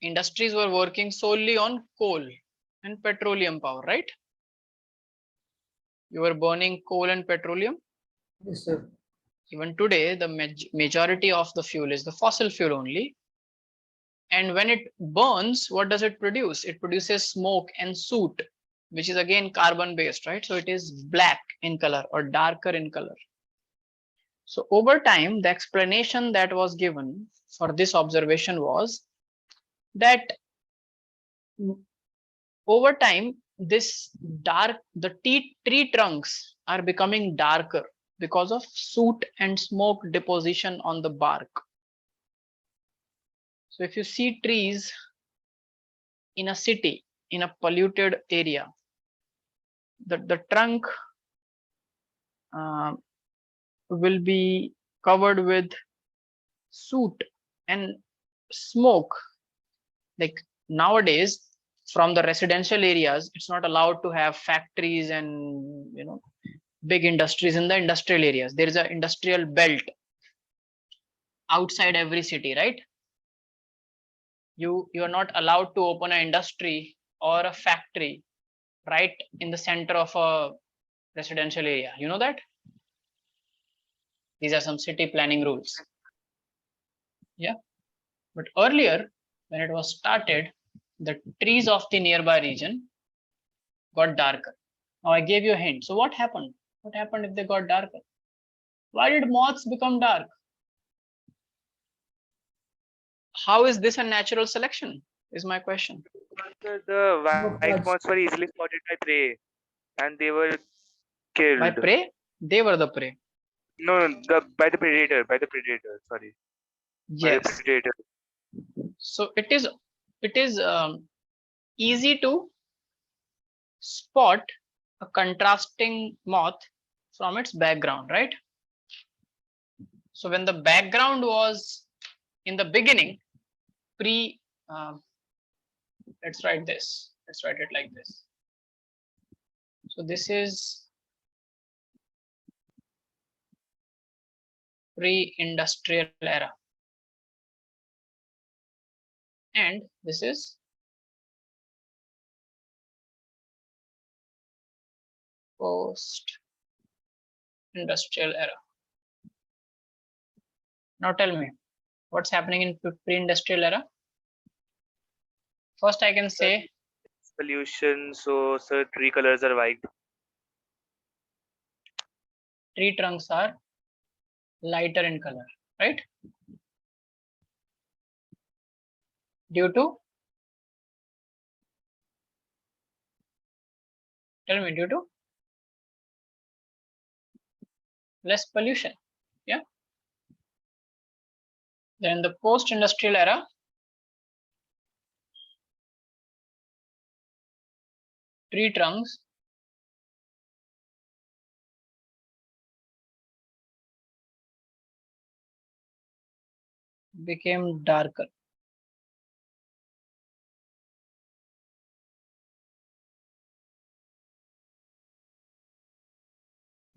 industries were working solely on coal and petroleum power, right? You were burning coal and petroleum. Yes, sir. Even today, the majority of the fuel is the fossil fuel only. And when it burns, what does it produce? It produces smoke and soot, which is again carbon based, right? So it is black in color or darker in color. So over time, the explanation that was given for this observation was that over time, the tree trunks are becoming darker because of soot and smoke deposition on the bark. So if you see trees in a city, in a polluted area, the trunk will be covered with soot and smoke. Like nowadays, from the residential areas, it's not allowed to have factories and big industries in the industrial areas. There is an industrial belt outside every city, right? You are not allowed to open an industry or a factory right in the center of a residential area. You know that? These are some city planning rules. Yeah. But earlier, when it was started, the trees of the nearby region got darker. Now I gave you a hint. So what happened? What happened if they got darker? Why did moths become dark? How is this a natural selection? Is my question. The white moths were easily spotted by prey, and they were killed. By prey? They were the prey. No, by the predator. By the predator. Sorry. Yes. By the predator. So it is easy to spot a contrasting moth from its background, right? So when the background was in the beginning, let's write this. Let's write it like this. So this is pre-industrial era, and this is post-industrial era. Now tell me, What's happening in pre-industrial era? First, I can say Pollution, so sir, tree colors are white. tree trunks are lighter in color, right? Due to, tell me, due to less pollution. Yeah. Then the post-industrial era, tree trunks became darker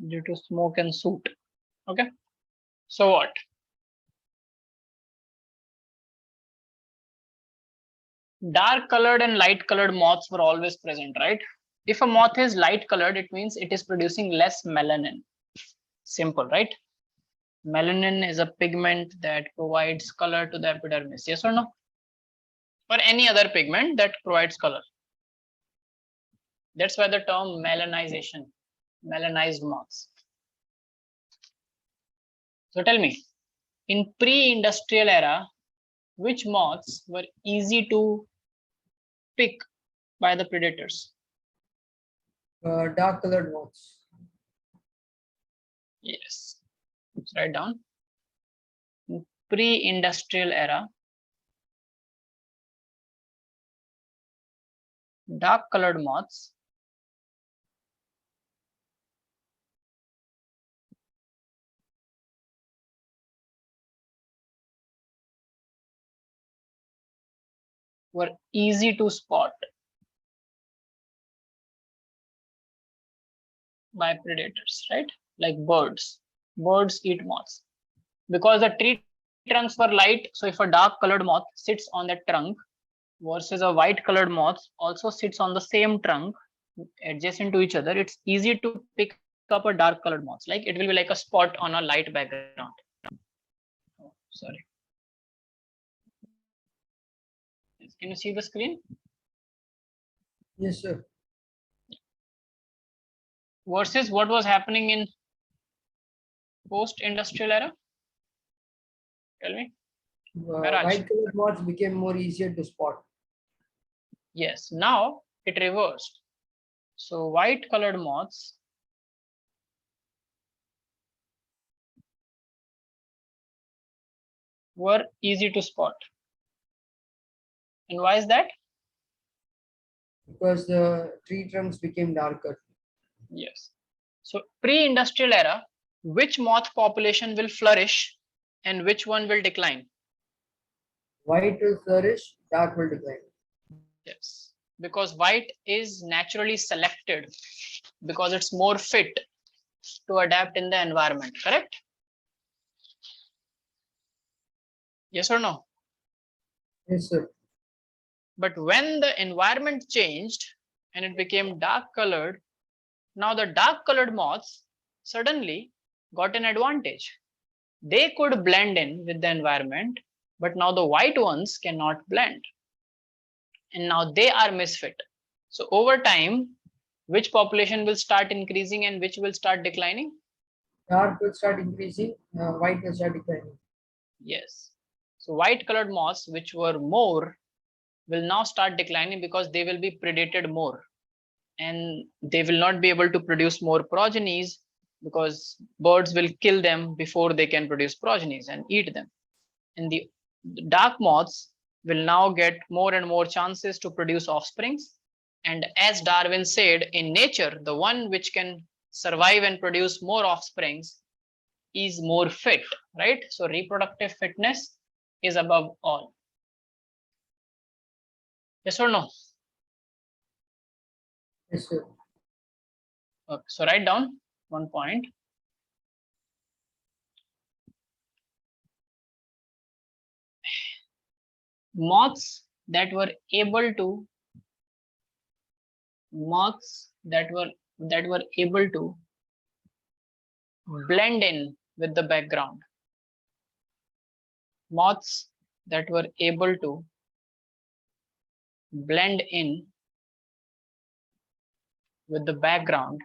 due to smoke and soot. Okay. So what? Dark colored and light colored moths were always present, right? If a moth is light colored, it means it is producing less melanin. Simple, right? Melanin is a pigment that provides color to the epidermis. Yes or no? Or any other pigment that provides color. That's why the term melanization, melanized moths. So tell me, in pre-industrial era, which moths were easy to pick by the predators? Dark colored moths. Yes. Let's write down. In pre-industrial era, dark colored moths were easy to spot by predators, right? Like birds. Birds eat moths. Because the tree trunks were light, so if a dark colored moth sits on that trunk versus a white colored moth also sits on the same trunk adjacent to each other, it's easy to pick up a dark colored moth. Like it will be like a spot on a light background. Oh, sorry. Can you see the screen? Yes, sir. Versus what was happening in post-industrial era? Tell me. White colored moths became more easier to spot. Yes, now it reversed. So white colored moths were easy to spot. And why is that? Because the tree trunks became darker. Yes. So pre-industrial era, which moth population will flourish and which one will decline? White will flourish, dark will decline. Yes, because white is naturally selected because it's more fit to adapt in the environment, correct? Yes or no? Yes, sir. But when the environment changed and it became dark colored, now the dark colored moths suddenly got an advantage. They could blend in with the environment, but now the white ones cannot blend. And now they are misfit. So over time, which population will start increasing and which will start declining? Dark will start increasing, white will start declining. Yes. So white colored moths, which were more, will now start declining because they will be predated more. And they will not be able to produce more progenies because birds will kill them before they can produce progenies and eat them. And the dark moths will now get more and more chances to produce offsprings. And as Darwin said, in nature, the one which can survive and produce more offsprings is more fit, right? So reproductive fitness is above all. Yes or no? Yes, sir. Okay, so write down one point. Moths that were able to blend in with the background moths that were able to blend in with the background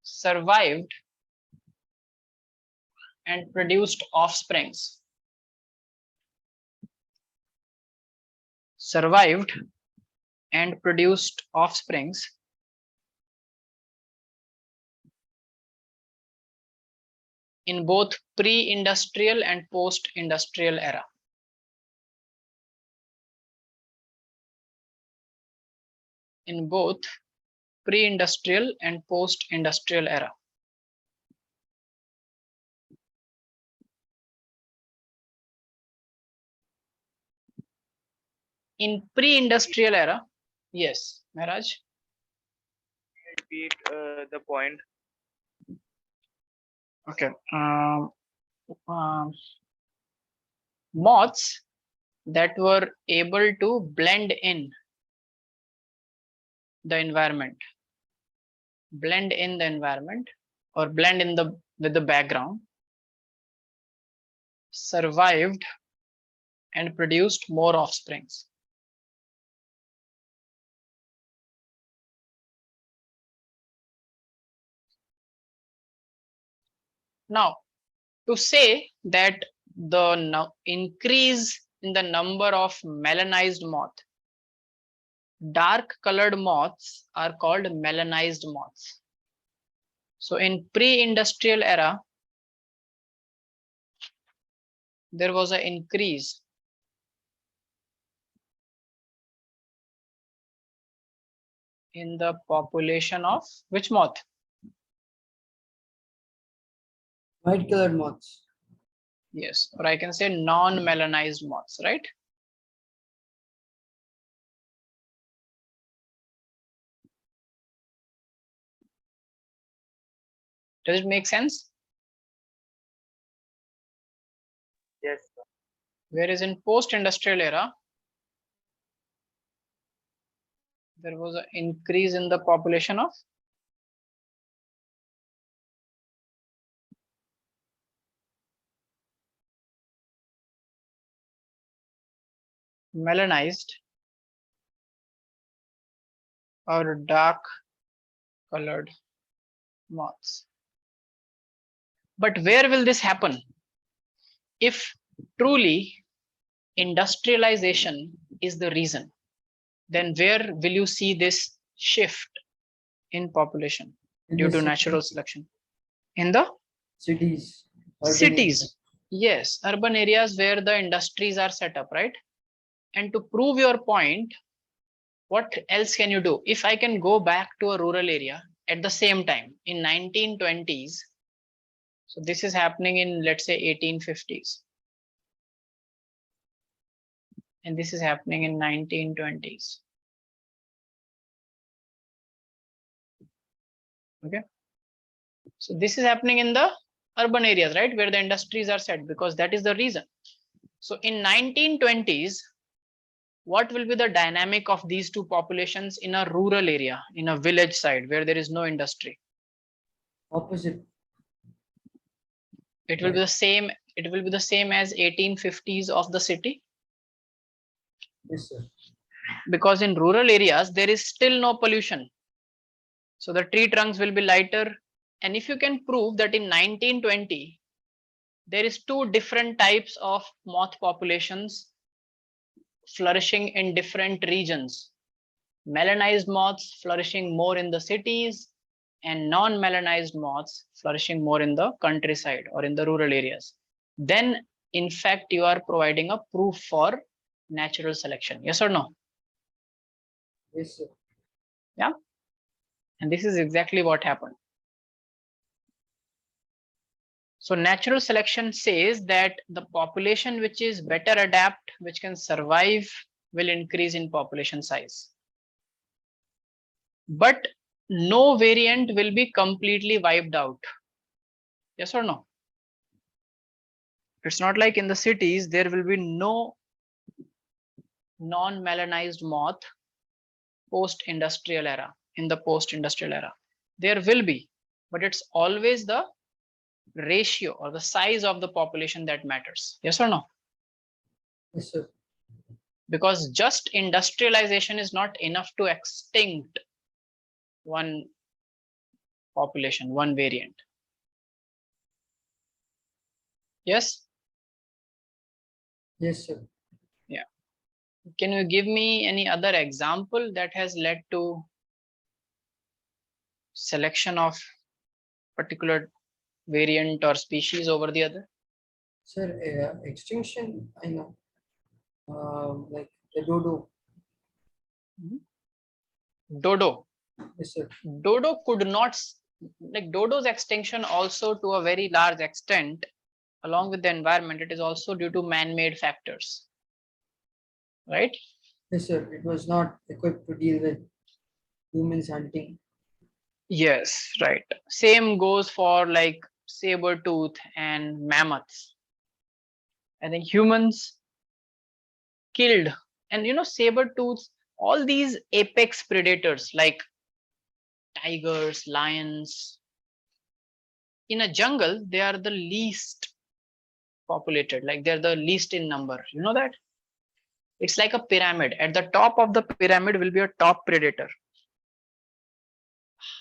survived and produced offsprings. Survived and produced offsprings in both pre-industrial and post-industrial era. In both pre-industrial and post-industrial era. In pre-industrial era, yes, Maharaj. Repeat the point. Okay. Moths that were able to blend in the environment, blend in the environment or blend in the with the background, survived and produced more offsprings. Now, to say that the increase in the number of melanized moth, dark colored moths are called melanized moths. So in pre-industrial era, there was an increase in the population of which moth? White colored moths. Yes, or I can say non-melanized moths, right? Does it make sense? Yes. Whereas in post-industrial era, there was an increase in the population of melanized or dark colored moths. But where will this happen? If truly industrialization is the reason, then where will you see this shift in population due to natural selection? In the cities. Urban cities. areas. Yes, urban areas where the industries are set up, right? And to prove your point, what else can you do? If I can go back to a rural area at the same time in 1920s, so this is happening in, let's say, 1850s. And this is happening in 1920s. Okay. So this is happening in the urban areas, right? Where the industries are set, because that is the reason. So in 1920s, what will be the dynamic of these two populations in a rural area, in a village side where there is no industry? Opposite. It will be the same. It will be the same as 1850s of the city. Yes, sir. Because in rural areas, there is still no pollution. So the tree trunks will be lighter. And if you can prove that in 1920, there is two different types of moth populations flourishing in different regions. Melanized moths flourishing more in the cities and non-melanized moths flourishing more in the countryside or in the rural areas. Then, in fact, you are providing a proof for natural selection. Yes or no? Yes, sir. Yeah. And this is exactly what happened. So natural selection says that the population which is better adapt, which can survive, will increase in population size. But no variant will be completely wiped out. Yes or no? It's not like in the cities, there will be no non-melanized moth post-industrial era, in the post-industrial era. There will be, but it's always the ratio or the size of the population that matters. Yes or no? Yes, sir. Because just industrialization is not enough to extinct one population, one variant. Yes? Yes, sir. Yeah. Can you give me any other example that has led to selection of particular variant or species over the other? Sir, extinction, I know. Like the dodo. Dodo. Yes, sir. Dodo could not, like Dodo's extinction also to a very large extent, along with the environment, it is also due to man-made factors, right? Yes, sir. It was not equipped to deal with humans hunting. Yes, right. Same goes for like saber tooth and mammoths. I think humans killed, and saber tooths, all these apex predators like tigers, lions. In a jungle, they are the least populated, like they're the least in number. You know that? It's like a pyramid. At the top of the pyramid will be a top predator.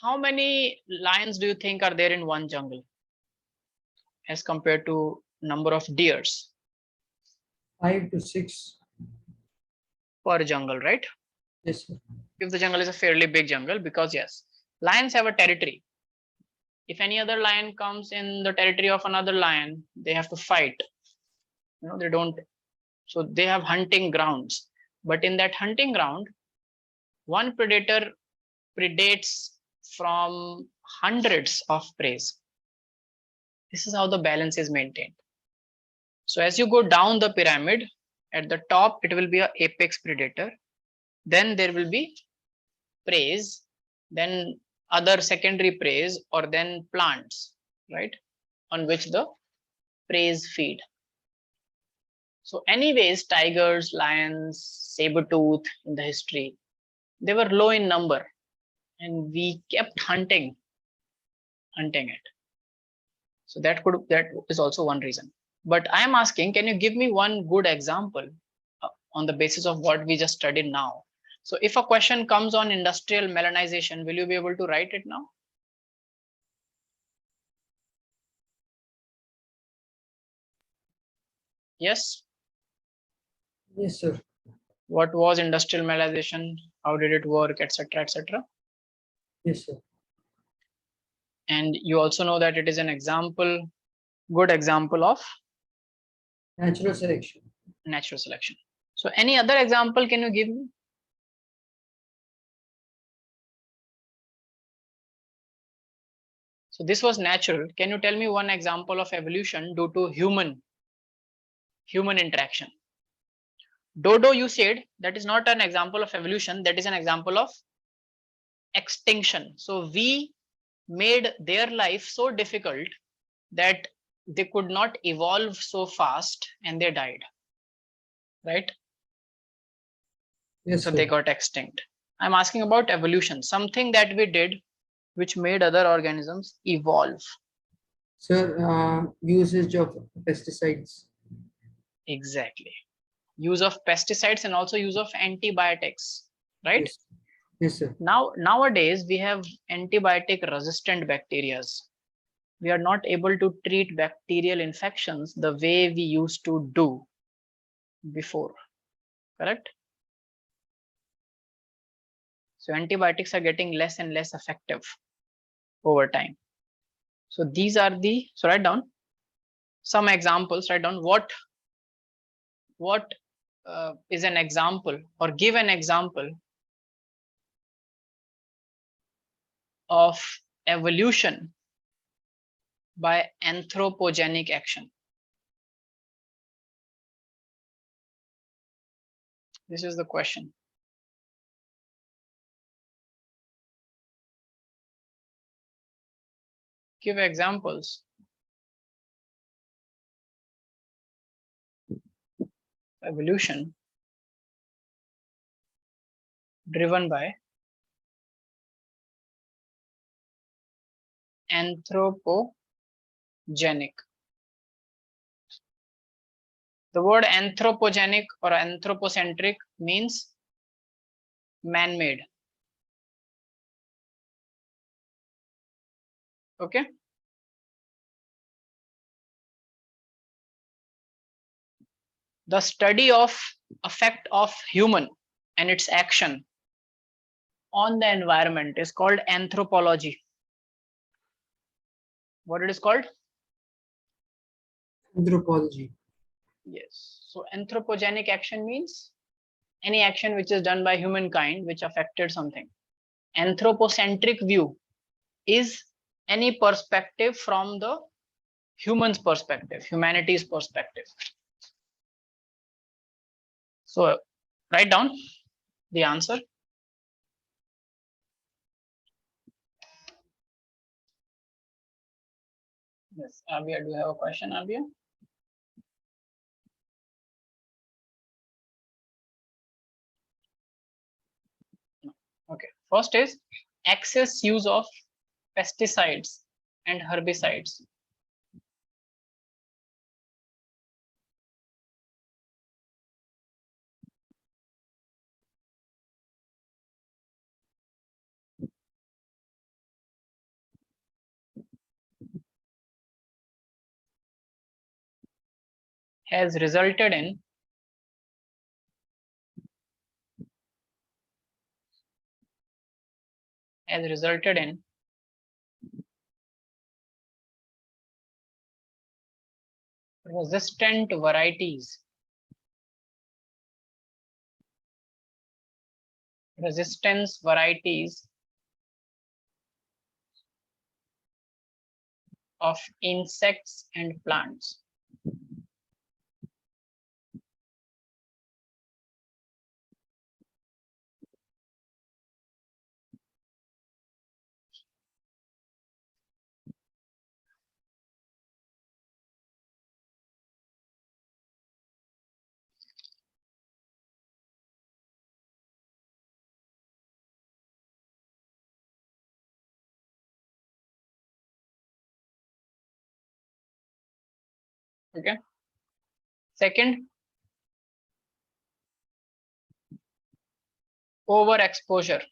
How many lions do you think are there in one jungle as compared to number of deers 5 to 6. per jungle, right? Yes, sir. If the jungle is a fairly big jungle, because yes, lions have a territory. If any other lion comes in the territory of another lion, they have to fight. They don't. So they have hunting grounds. But in that hunting ground, one predator predates from hundreds of prey. This is how the balance is maintained. So as you go down the pyramid, at the top, it will be an apex predator. Then there will be prey, then other secondary prey, or then plants, right? On which the prey feed. So anyways, tigers, lions, saber-tooth in the history, they were low in number and we kept hunting it. So that is also one reason. But I am asking, can you give me one good example on the basis of what we just studied now? So if a question comes on industrial melanization, will you be able to write it now? Yes. Yes, sir. What was industrial melanization? How did it work, etc., etc.? Yes, sir. And you also know that it is an example, good example of Natural selection. natural selection. So any other example can you give me? So this was natural. Can you tell me one example of evolution due to human interaction? Dodo, you said that is not an example of evolution, that is an example of extinction. So we made their life so difficult that they could not evolve so fast and they died, right? Yes, So sir. they got extinct. I'm asking about evolution, something that we did which made other organisms evolve. Sir, usage of pesticides. Exactly. Use of pesticides and also use of antibiotics, right? Yes. Yes, sir. Nowadays we have antibiotic resistant bacteria. We are not able to treat bacterial infections the way we used to do before, correct? So antibiotics are getting less and less effective over time. So these are so write down some examples, write down what is an example, or give an example of evolution by anthropogenic action. This is the question. Give examples. Evolution driven by anthropogenic. The word anthropogenic or anthropocentric means man-made. Okay. The study of effect of human and its action on the environment is called anthropology. What it is called? Anthropology. Yes. So anthropogenic action means any action which is done by humankind which affected something. Anthropocentric view is any perspective from the human's perspective, humanity's perspective. So write down the answer. Yes, Abia, do you have a question, Abia? Okay, first is excess use of pesticides and herbicides. Has resulted in resistant varieties of insects and plants. Okay. Second, overexposure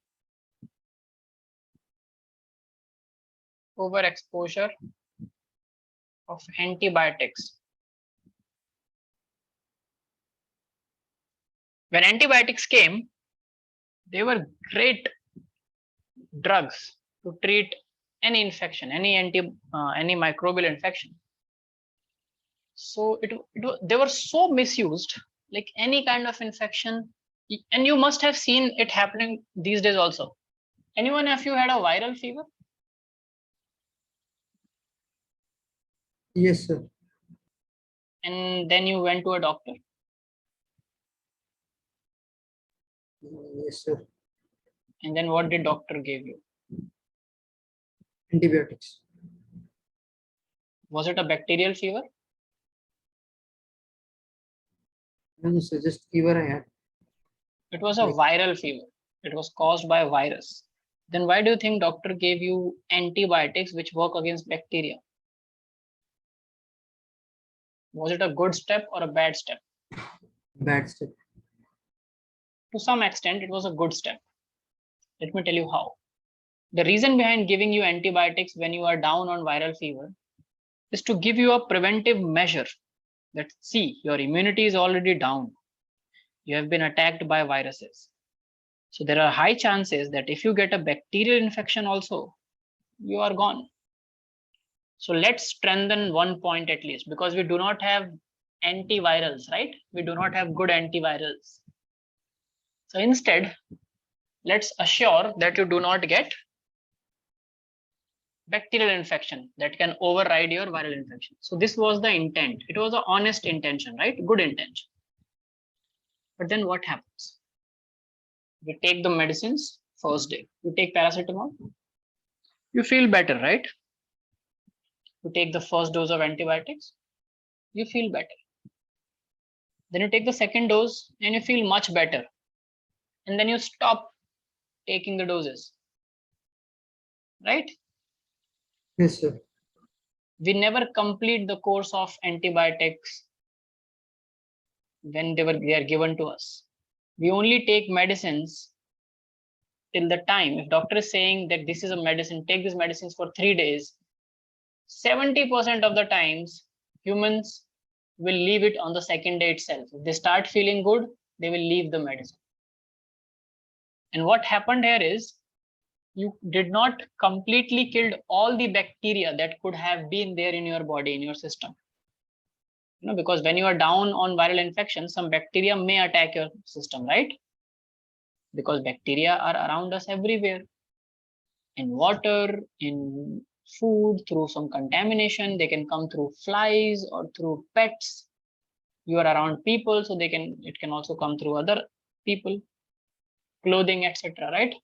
of antibiotics. When antibiotics came, they were great drugs to treat any infection, any microbial infection. So they were so misused, like any kind of infection, and you must have seen it happening these days also. Anyone of you had a viral fever? Yes, sir. And then you went to a doctor? Yes, sir. And then what did doctor give you? Antibiotics. Was it a bacterial fever? No, sir, just fever I had. It was a viral fever. It was caused by a virus. Then why do you think doctor gave you antibiotics which work against bacteria? Was it a good step or a bad step? Bad step. To some extent, it was a good step. Let me tell you how. The reason behind giving you antibiotics when you are down on viral fever is to give you a preventive measure that, see, your immunity is already down. You have been attacked by viruses. So there are high chances that if you get a bacterial infection also, you are gone. So let's strengthen one point at least, because we do not have antivirals, right? We do not have good antivirals. So instead, let's assure that you do not get bacterial infection that can override your viral infection. So this was the intent. It was an honest intention, right? Good intention. But then what happens? We take the medicines first day. You take paracetamol. You feel better, right? You take the first dose of antibiotics. You feel better. Then you take the second dose and you feel much better. And then you stop taking the doses, right? Yes, sir. We never complete the course of antibiotics when they are given to us. We only take medicines till the time. If doctor is saying that this is a medicine, take these medicines for 3 days, 70% of the times humans will leave it on the second day itself. If they start feeling good, they will leave the medicine. And what happened here is you did not completely killed all the bacteria that could have been there in your body, in your system. Because when you are down on viral infection, some bacteria may attack your system, right? Because bacteria are around us everywhere, in water, in food, through some contamination. They can come through flies or through pets. You are around people, so it can also come through other people, clothing, etc., right?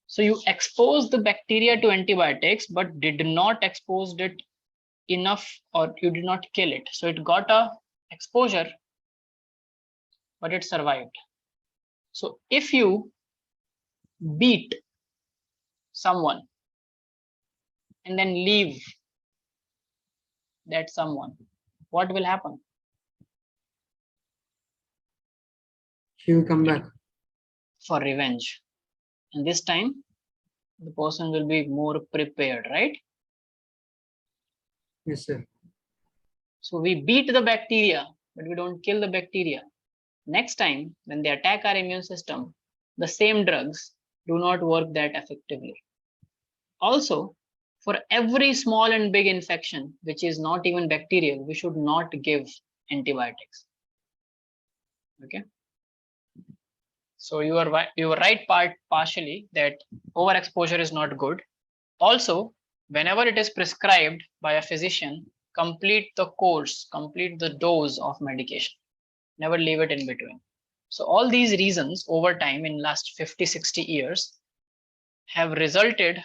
So you expose the bacteria to antibiotics, but did not expose it enough, or you did not kill it. So it got a exposure, but it survived. So if you beat someone and then leave that someone, what will happen? She will come back. For revenge. And this time, the person will be more prepared, right? Yes, sir. So we beat the bacteria, but we don't kill the bacteria. Next time, when they attack our immune system, the same drugs do not work that effectively. Also, for every small and big infection, which is not even bacterial, we should not give antibiotics. Okay. So you are right partially that overexposure is not good. Also, whenever it is prescribed by a physician, complete the course, complete the dose of medication. Never leave it in between. So all these reasons over time in last 50-60 years have resulted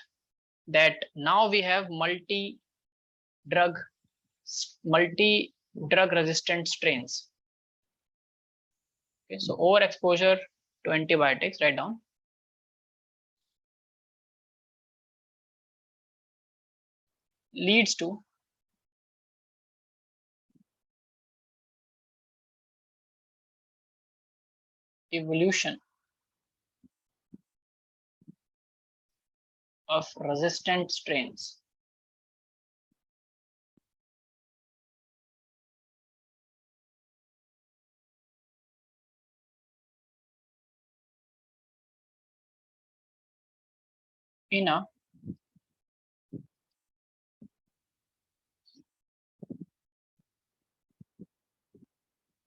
that now we have multi-drug resistant strains. Okay, so overexposure to antibiotics, write down, leads to evolution of resistant strains. In a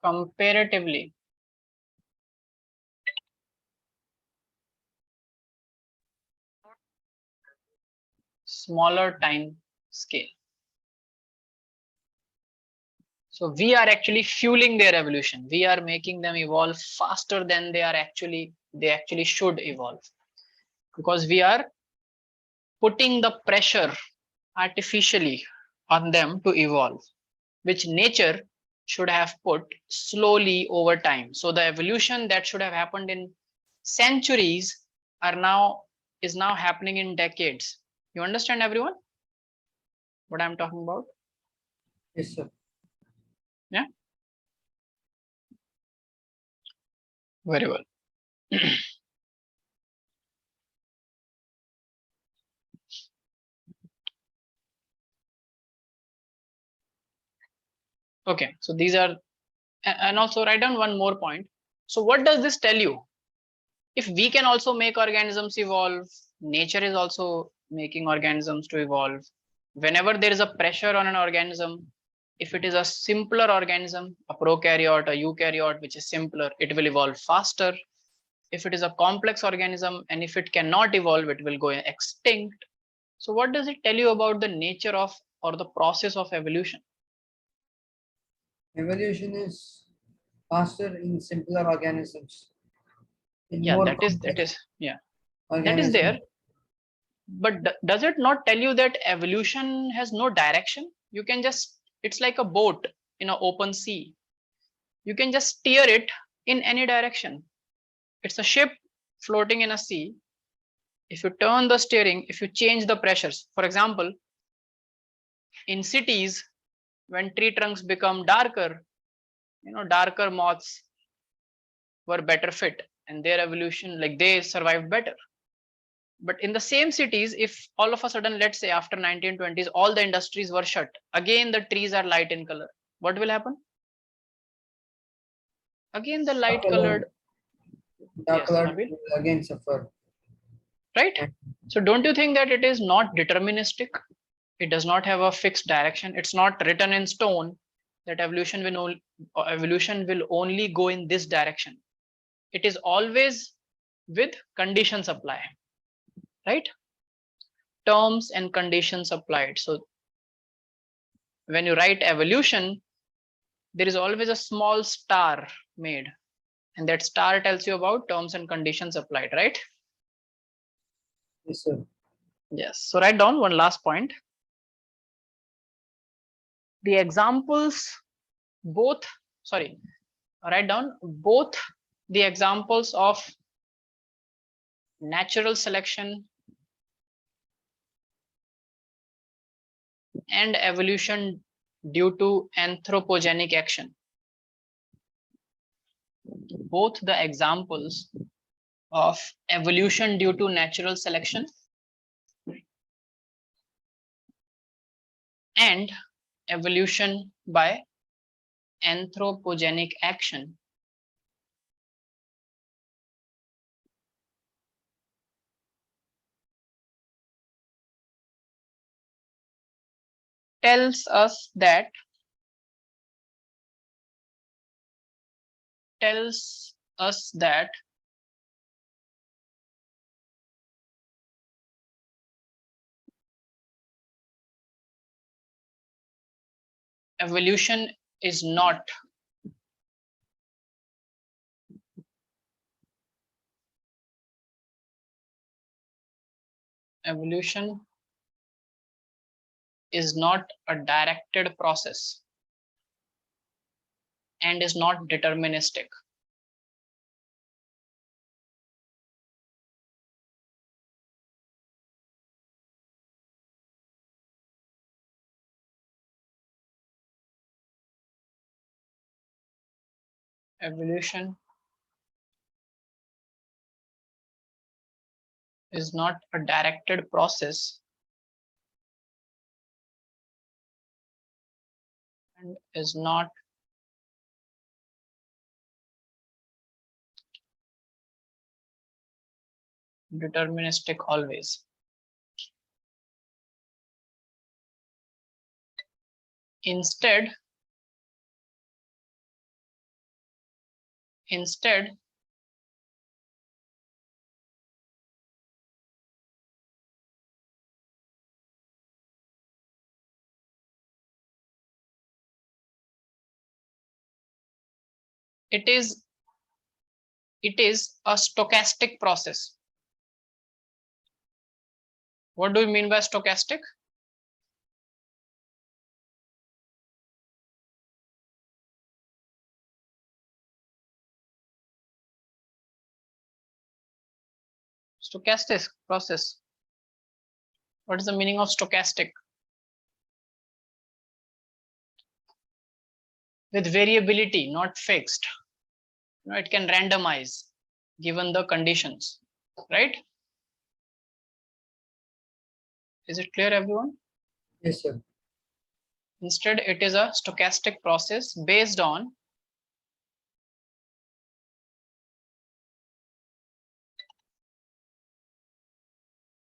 comparatively smaller time scale. So we are actually fueling their evolution. We are making them evolve faster than they actually should evolve, because we are putting the pressure artificially on them to evolve, which nature should have put slowly over time. So the evolution that should have happened in centuries is now happening in decades. You understand, everyone, what I'm talking about? Yes, sir. Yeah, very well. Okay, so these are, and also write down one more point. So what does this tell you? If we can also make organisms evolve, nature is also making organisms to evolve. Whenever there is a pressure on an organism, if it is a simpler organism, a prokaryote, a eukaryote, which is simpler, it will evolve faster. If it is a complex organism, and if it cannot evolve, it will go extinct. So what does it tell you about the nature of, or the process of evolution? Evolution is faster in simpler organisms. In Yeah, more that is complex yeah, that is organisms, there. But does it not tell you that evolution has no direction? You can just, it's like a boat in an open sea. You can just steer it in any direction. It's a ship floating in a sea. If you turn the steering, if you change the pressures, for example, in cities, when tree trunks become darker, darker moths were better fit and their evolution, like they survived better. But in the same cities, if all of a sudden, let's say after 1920s, all the industries were shut, again the trees are light in color, what will happen? Again the light colored, Dark yes, colored Nabil, will again suffer. right? So don't you think that it is not deterministic? It does not have a fixed direction. It's not written in stone that evolution will only go in this direction. It is always with conditions apply, right? Terms and conditions applied. So when you write evolution, there is always a small star made, and that star tells you about terms and conditions applied, right? Yes, sir. Yes. So write down one last point. The examples, both, sorry, write down both the examples of natural selection and evolution due to anthropogenic action. Both the examples of evolution due to natural selection and evolution by anthropogenic action tells us that evolution is not evolution is not a directed process and is not deterministic. Evolution is not a directed process and is not deterministic always. Instead, it is a stochastic process. What do you mean by stochastic? Stochastic process. What is the meaning of stochastic? With variability, not fixed. It can randomize given the conditions, right? Is it clear, everyone? Yes, sir. Instead, it is a stochastic process based on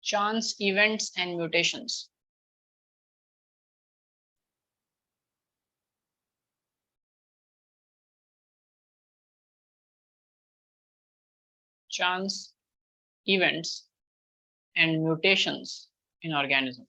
chance events and mutations. Chance events and mutations in organism.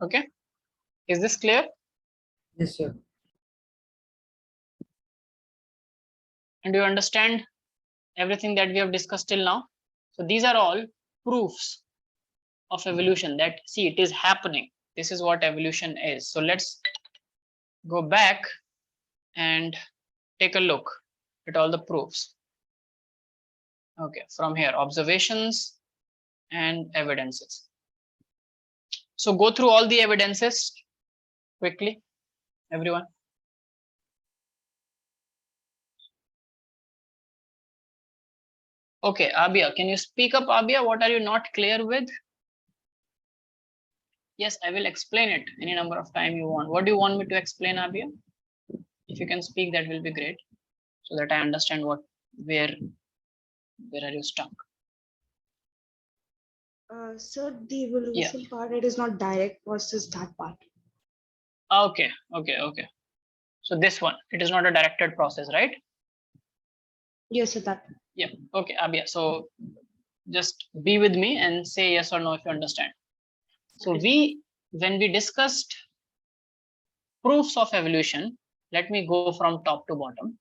Okay, is this clear? Yes, sir. And do you understand everything that we have discussed till now? So these are all proofs of evolution, that see, it is happening. This is what evolution is. So let's go back and take a look at all the proofs. Okay, from here, observations and evidences. So go through all the evidences quickly, everyone. Okay, Abia, can you speak up, Abia? What are you not clear with? Yes, I will explain it any number of time you want. What do you want me to explain, Abia? If you can speak, that will be great, so that I understand where are you stuck. So the evolution part, it is not direct versus that part. Okay. So this one, it is not a directed process, right? Yes, sir, that. Yeah. Okay, Abia. So just be with me and say yes or no if you understand. So when we discussed proofs of evolution, let me go from top to bottom.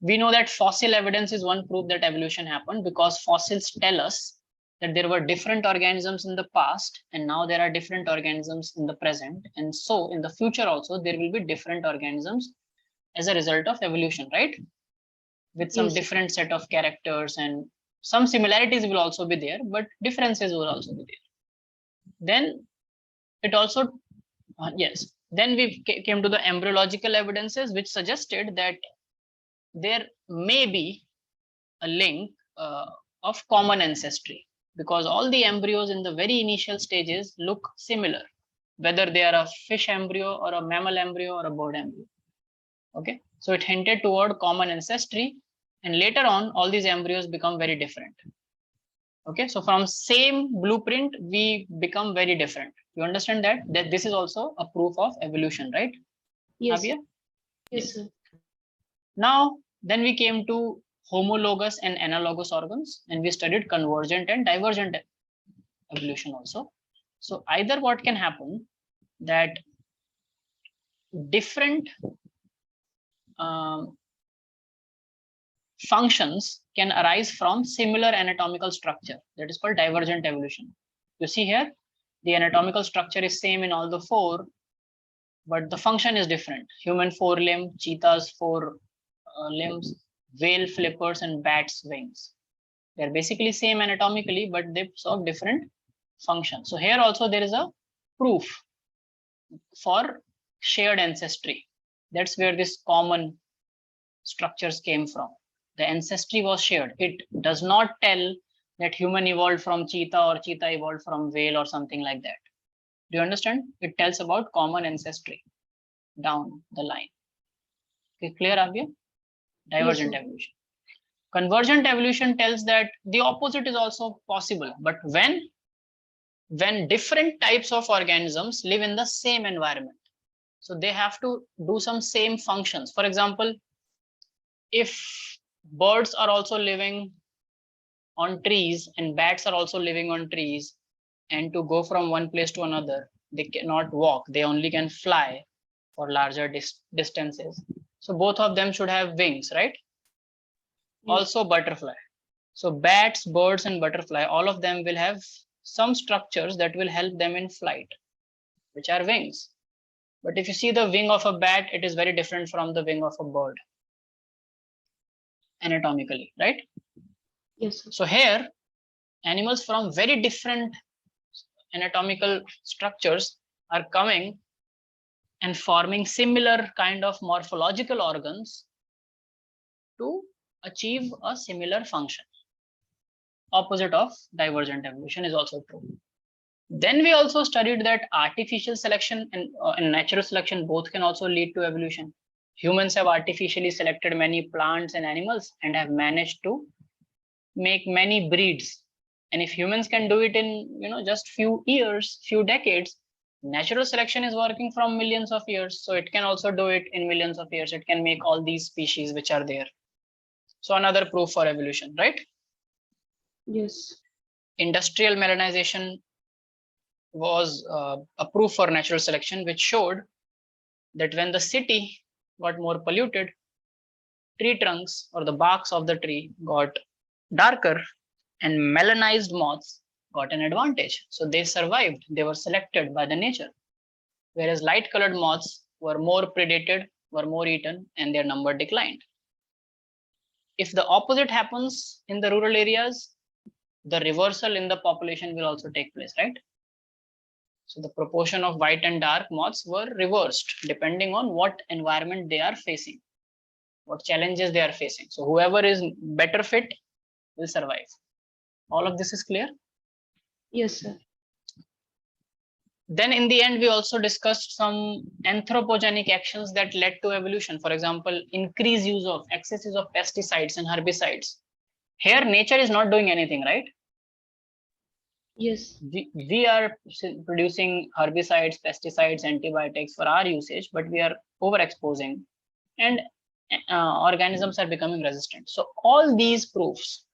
We know that fossil evidence is one proof that evolution happened, because fossils tell us that there were different organisms in the past and now there are different organisms in the present, and so in the future also there will be different organisms as a result of evolution, right? With some Yes, sir. different set of characters, and some similarities will also be there, but differences will also be there. Then it also yes, then we came to the embryological evidences, which suggested that there may be a link of common ancestry, because all the embryos in the very initial stages look similar, whether they are a fish embryo or a mammal embryo or a bird embryo. Okay, so it hinted toward common ancestry, and later on all these embryos become very different. Okay, so from same blueprint we become very different. You understand that this is also a proof of evolution, right? Yes, Abia? yes, sir. Now then we came to homologous and analogous organs, and we studied convergent and divergent evolution also. So either what can happen, that different functions can arise from similar anatomical structure, that is called divergent evolution. You see here, the anatomical structure is same in all the four, but the function is different. Human forelimb, cheetah's four limbs, whale flippers, and bats wings. They're basically same anatomically, but they serve different functions. So here also there is a proof for shared ancestry. That's where this common structures came from. The ancestry was shared. It does not tell that human evolved from cheetah or cheetah evolved from whale or something like that. Do you understand? It tells about common ancestry down the line. Okay, clear, Abhi? Divergent sir. evolution. Convergent evolution tells that the opposite is also possible, but when different types of organisms live in the same environment, so they have to do some same functions. For example, if birds are also living on trees and bats are also living on trees, and to go from one place to another, they cannot walk, they only can fly for larger distances. So both of them should have wings, right? Yes. Also butterfly. So bats, birds, and butterfly, all of them will have some structures that will help them in flight, which are wings. But if you see the wing of a bat, it is very different from the wing of a bird anatomically, right? Yes, sir. So here, animals from very different anatomical structures are coming and forming similar kind of morphological organs to achieve a similar function. Opposite of divergent evolution is also true. Then we also studied that artificial selection and natural selection both can also lead to evolution. Humans have artificially selected many plants and animals and have managed to make many breeds. And if humans can do it in just few years, few decades, natural selection is working from millions of years. So it can also do it in millions of years. It can make all these species which are there. So another proof for evolution, right? Yes. Industrial melanization was a proof for natural selection, which showed that when the city got more polluted, tree trunks or the barks of the tree got darker and melanized moths got an advantage. So they survived, they were selected by the nature. Whereas light colored moths were more predated, were more eaten, and their number declined. If the opposite happens in the rural areas, the reversal in the population will also take place, right? So the proportion of white and dark moths were reversed depending on what environment they are facing, what challenges they are facing. So whoever is better fit will survive. All of this is clear? Yes, sir. Then in the end, we also discussed some anthropogenic actions that led to evolution. For example, increased use of excesses of pesticides and herbicides. Here, nature is not doing anything, right? Yes. We are producing herbicides, pesticides, antibiotics for our usage, but we are overexposing and organisms are becoming resistant. So all these proofs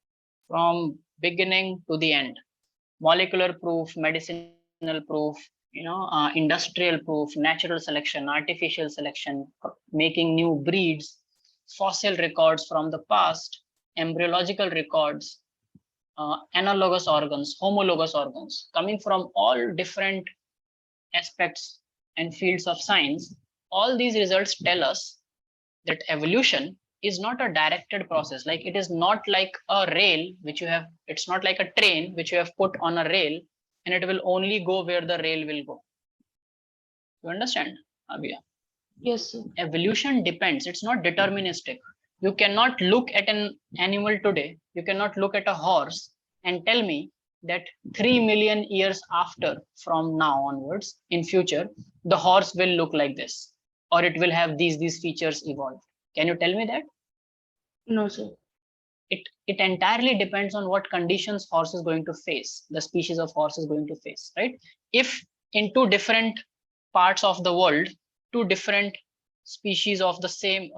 from beginning to the end, molecular proof, medicinal proof, industrial proof, natural selection, artificial selection, making new breeds, fossil records from the past, embryological records, analogous organs, homologous organs, coming from all different aspects and fields of science. All these results tell us that evolution is not a directed process. Like it is not like a rail which you have, it's not like a train which you have put on a rail and it will only go where the rail will go. You understand, Abhiya? Yes, sir. Evolution depends, it's not deterministic. You cannot look at an animal today, you cannot look at a horse and tell me that 3 million years after, from now onwards, in future, the horse will look like this, or it will have these features evolved. Can you tell me that? No, sir. It entirely depends on what conditions horse is going to face, the species of horse is going to face, right? If in two different parts of the world, two different species of the same,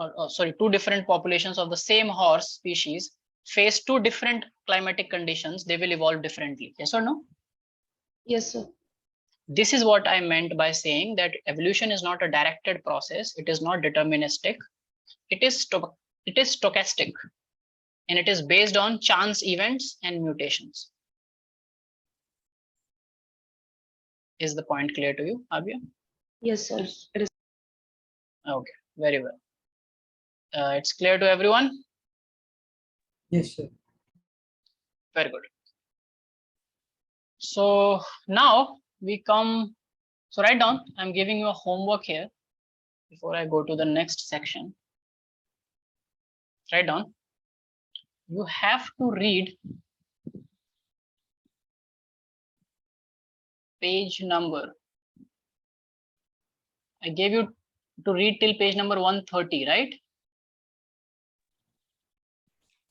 two different populations of the same horse species face two different climatic conditions, they will evolve differently. Yes or no? Yes, sir. This is what I meant by saying that evolution is not a directed process. It is not deterministic. It is stochastic, and it is based on chance events and mutations. Is the point clear to you, Abhiya? Yes, sir. It is. Okay, very well. It's clear to everyone? Yes, sir. Very good. So now we come, so write down, I'm giving you a homework here before I go to the next section. Write down, you have to read page number. I gave you to read till page number 130, right?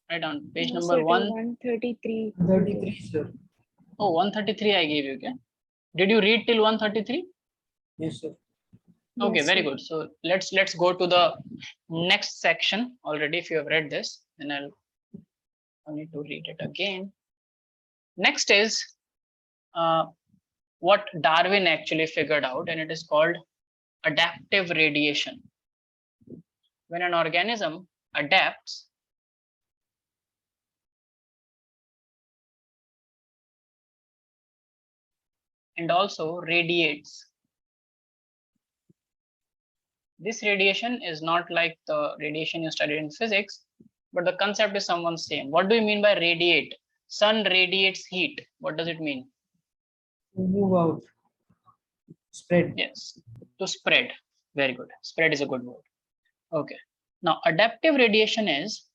Write down page No, number sir, till 133. 133. 33, sir. Oh, 133 I gave you, okay? Did you read till 133? Yes, sir. Okay, Yes, very sir. good. So let's go to the next section already. If you have read this, then I need to read it again. Next is what Darwin actually figured out, and it is called adaptive radiation. When an organism adapts, and also radiates. This radiation is not like the radiation you studied in physics, but the concept is somewhat same. What do you mean by radiate? Sun radiates heat. What does it mean? Move out. Spread. Yes, to spread. Very good. Spread is a good word. Okay. Now, adaptive radiation is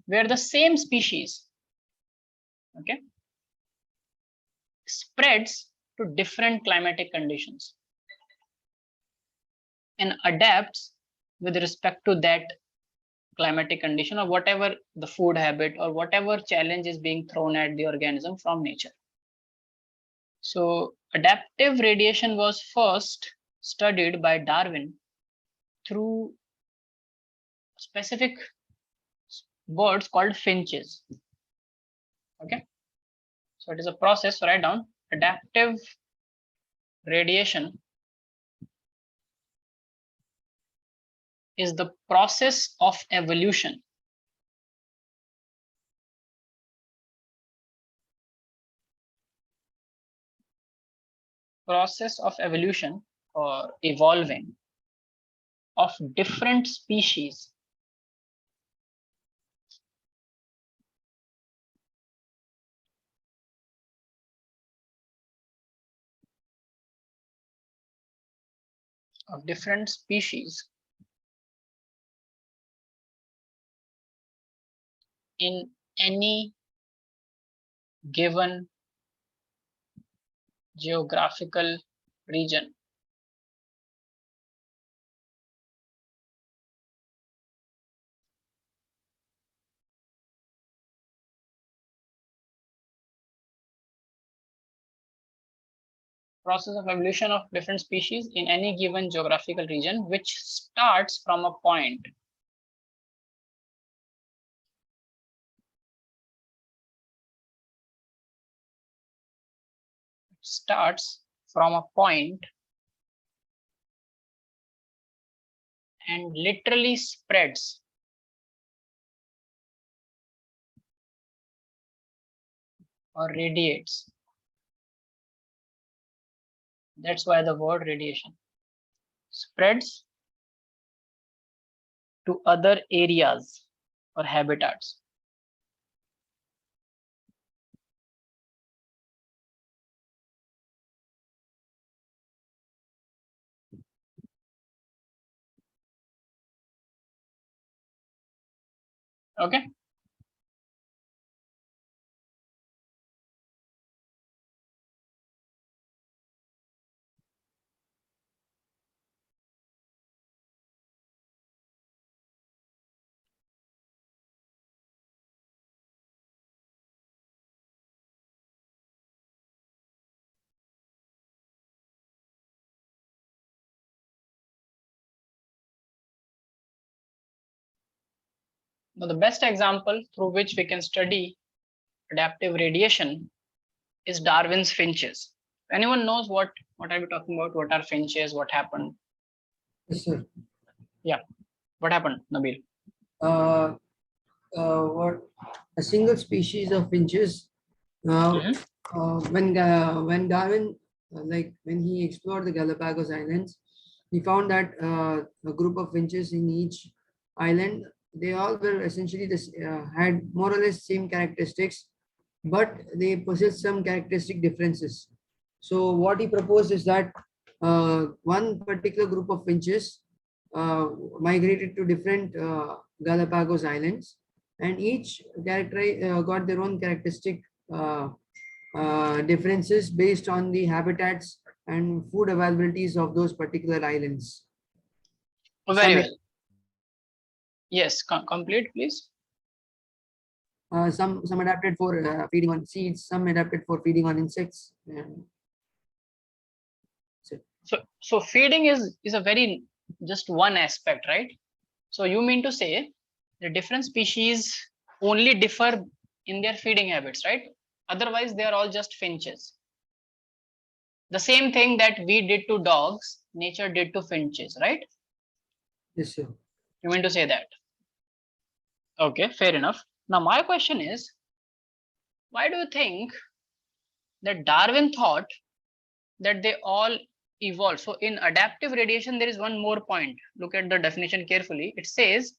where the same species, okay, spreads to different climatic conditions and adapts with respect to that climatic condition or whatever the food habit or whatever challenge is being thrown at the organism from nature. So adaptive radiation was first studied by Darwin through specific birds called finches. Okay, so it is a process. Write down adaptive radiation is the process of evolution or evolving of different species in any given geographical region. Process of evolution of different species in any given geographical region, which starts from a point. Starts from a point and literally spreads or radiates. That's why the word radiation. Spreads to other areas or habitats. Okay. Now, the best example through which we can study adaptive radiation is Darwin's finches. Anyone knows what are we talking about? What are finches? What happened? Yes, sir. Yeah. What happened, Nabil? What a single species of finches. When Darwin, when he explored the Galapagos Islands, he found that a group of finches in each island, they all were essentially this, had more or less same characteristics, but they possessed some characteristic differences. So what he proposed is that one particular group of finches migrated to different Galapagos Islands, and each got their own characteristic differences based on the habitats and food availabilities of those particular islands. Very well. Yes, complete, please. Some adapted for feeding on seeds, some adapted for feeding on insects. And so feeding is a very just one aspect, right? So you mean to say the different species only differ in their feeding habits, right? Otherwise, they are all just finches. The same thing that we did to dogs, nature did to finches, right? yes, sir. You mean to say that? Okay, fair enough. Now, my question is, why do you think that Darwin thought that they all evolved? So in adaptive radiation, there is one more point. Look at the definition carefully. It says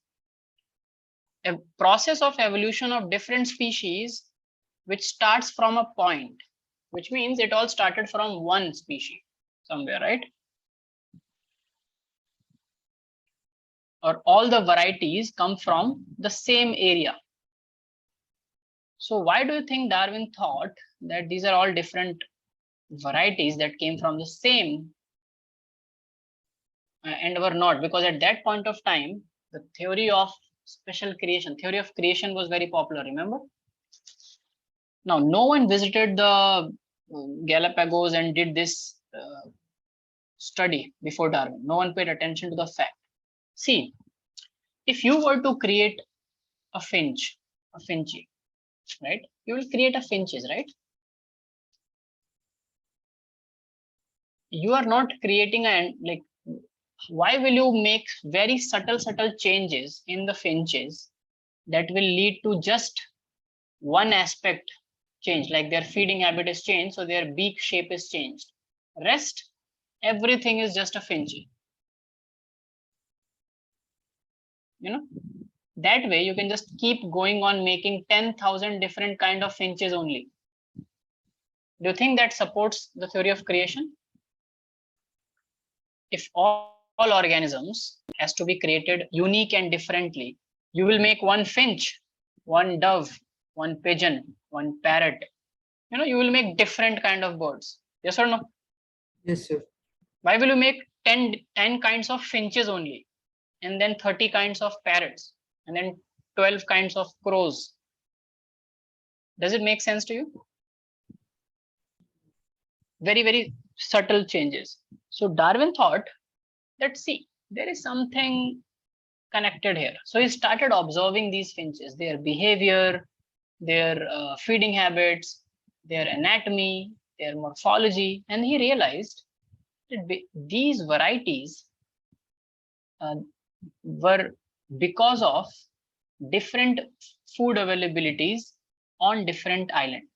a process of evolution of different species which starts from a point, which means it all started from one species somewhere, right? Or all the varieties come from the same area. So why do you think Darwin thought that these are all different varieties that came from the same and were not? Because at that point of time, the theory of theory of creation was very popular, remember? Now, no one visited the Galapagos and did this study before Darwin. No one paid attention to the fact. See, if you were to create a finchie, right? You will create a finches, right? you are not creating like, why will you make very subtle changes in the finches that will lead to just one aspect change, like their feeding habit is changed, so their beak shape is changed. Rest, everything is just a finch. You know, that way you can just keep going on making 10,000 different kind of finches only. Do you think that supports the theory of creation? If all organisms has to be created unique and differently, you will make one finch, one dove, one pigeon, one parrot. You know, you will make different kind of birds. Yes or no? Yes, sir. Why will you make 10 kinds of finches only, and then 30 kinds of parrots, and then 12 kinds of crows? Does it make sense to you? Very, very subtle changes. So Darwin thought that, see, there is something connected here. So he started observing these finches, their behavior, their feeding habits, their anatomy, their morphology, and he realized that these varieties were because of different food availabilities on different islands,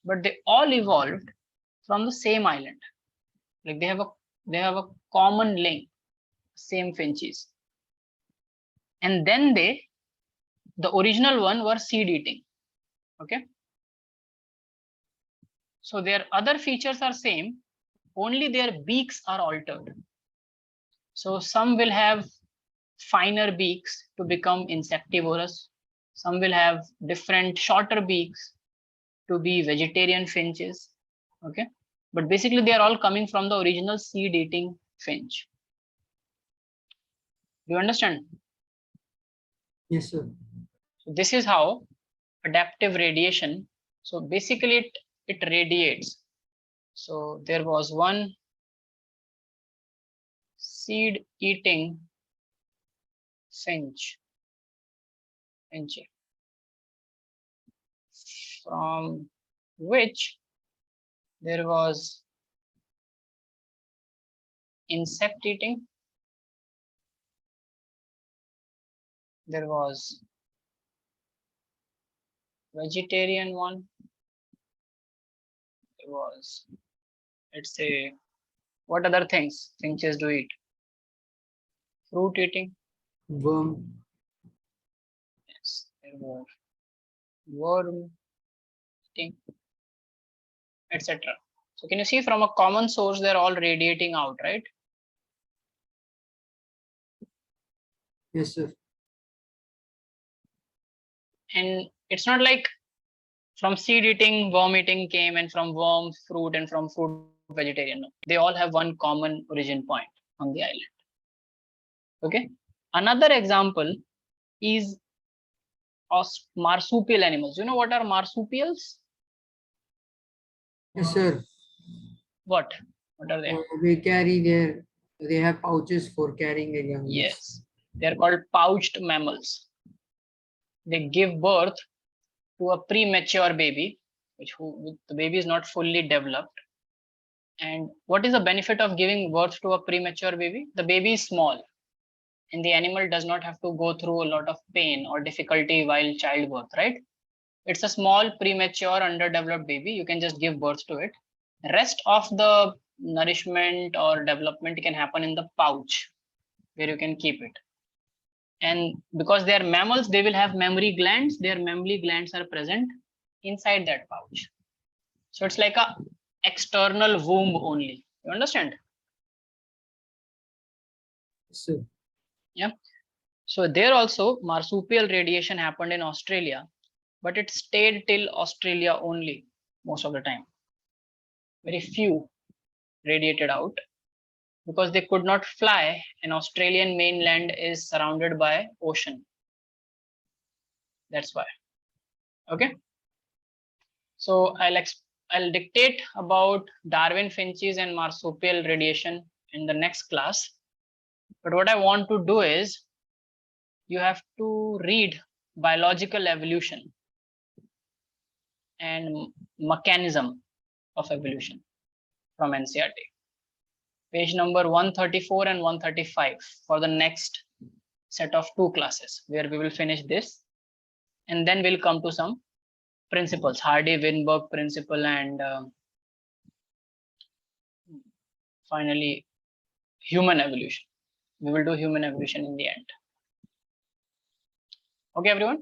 but they all evolved from the same island. Like they have a common link, same finches, and then the original one were seed eating. Okay, so their other features are same, only their beaks are altered. So some will have finer beaks to become insectivorous, some will have different shorter beaks to be vegetarian finches. Okay, but basically they are all coming from the original seed eating finch. Do you understand? Yes, sir. So this is how adaptive radiation, so basically it radiates. So there was one seed eating finch, from which there was insect eating, there was vegetarian one, there was, let's say, what other things finches do eat? Fruit eating. Worm. Yes, there were worm eating, etc. So can you see, from a common source they're all radiating out, right? Yes, sir. And it's not like from seed eating worm eating came, and from worm fruit, and from fruit vegetarian. No, they all have one common origin point on the island. Okay, another example is marsupial animals. You know what are marsupials? Yes, sir. What are they? They have pouches for carrying their young. Yes, they are called pouched mammals. They give birth to a premature baby, the baby is not fully developed. And what is the benefit of giving birth to a premature baby? The baby is small, and the animal does not have to go through a lot of pain or difficulty while childbirth, right? It's a small, premature, underdeveloped baby. You can just give birth to it. Rest of the nourishment or development can happen in the pouch, where you can keep it. And because they are mammals, they will have mammary glands. Their mammary glands are present inside that pouch. So it's like a external womb only. You understand? Yes, sir. Yeah. So there also marsupial radiation happened in Australia, but it stayed till Australia only most of the time. Very few radiated out because they could not fly, and Australian mainland is surrounded by ocean. That's why. Okay. So I'll dictate about Darwin finches and marsupial radiation in the next class. But what I want to do is, you have to read biological evolution and mechanism of evolution from NCERT. page number 134 and 135 for the next set of 2 classes, where we will finish this, and then we'll come to some principles, Hardy-Weinberg principle, and finally human evolution. We will do human evolution in the end. Okay, everyone.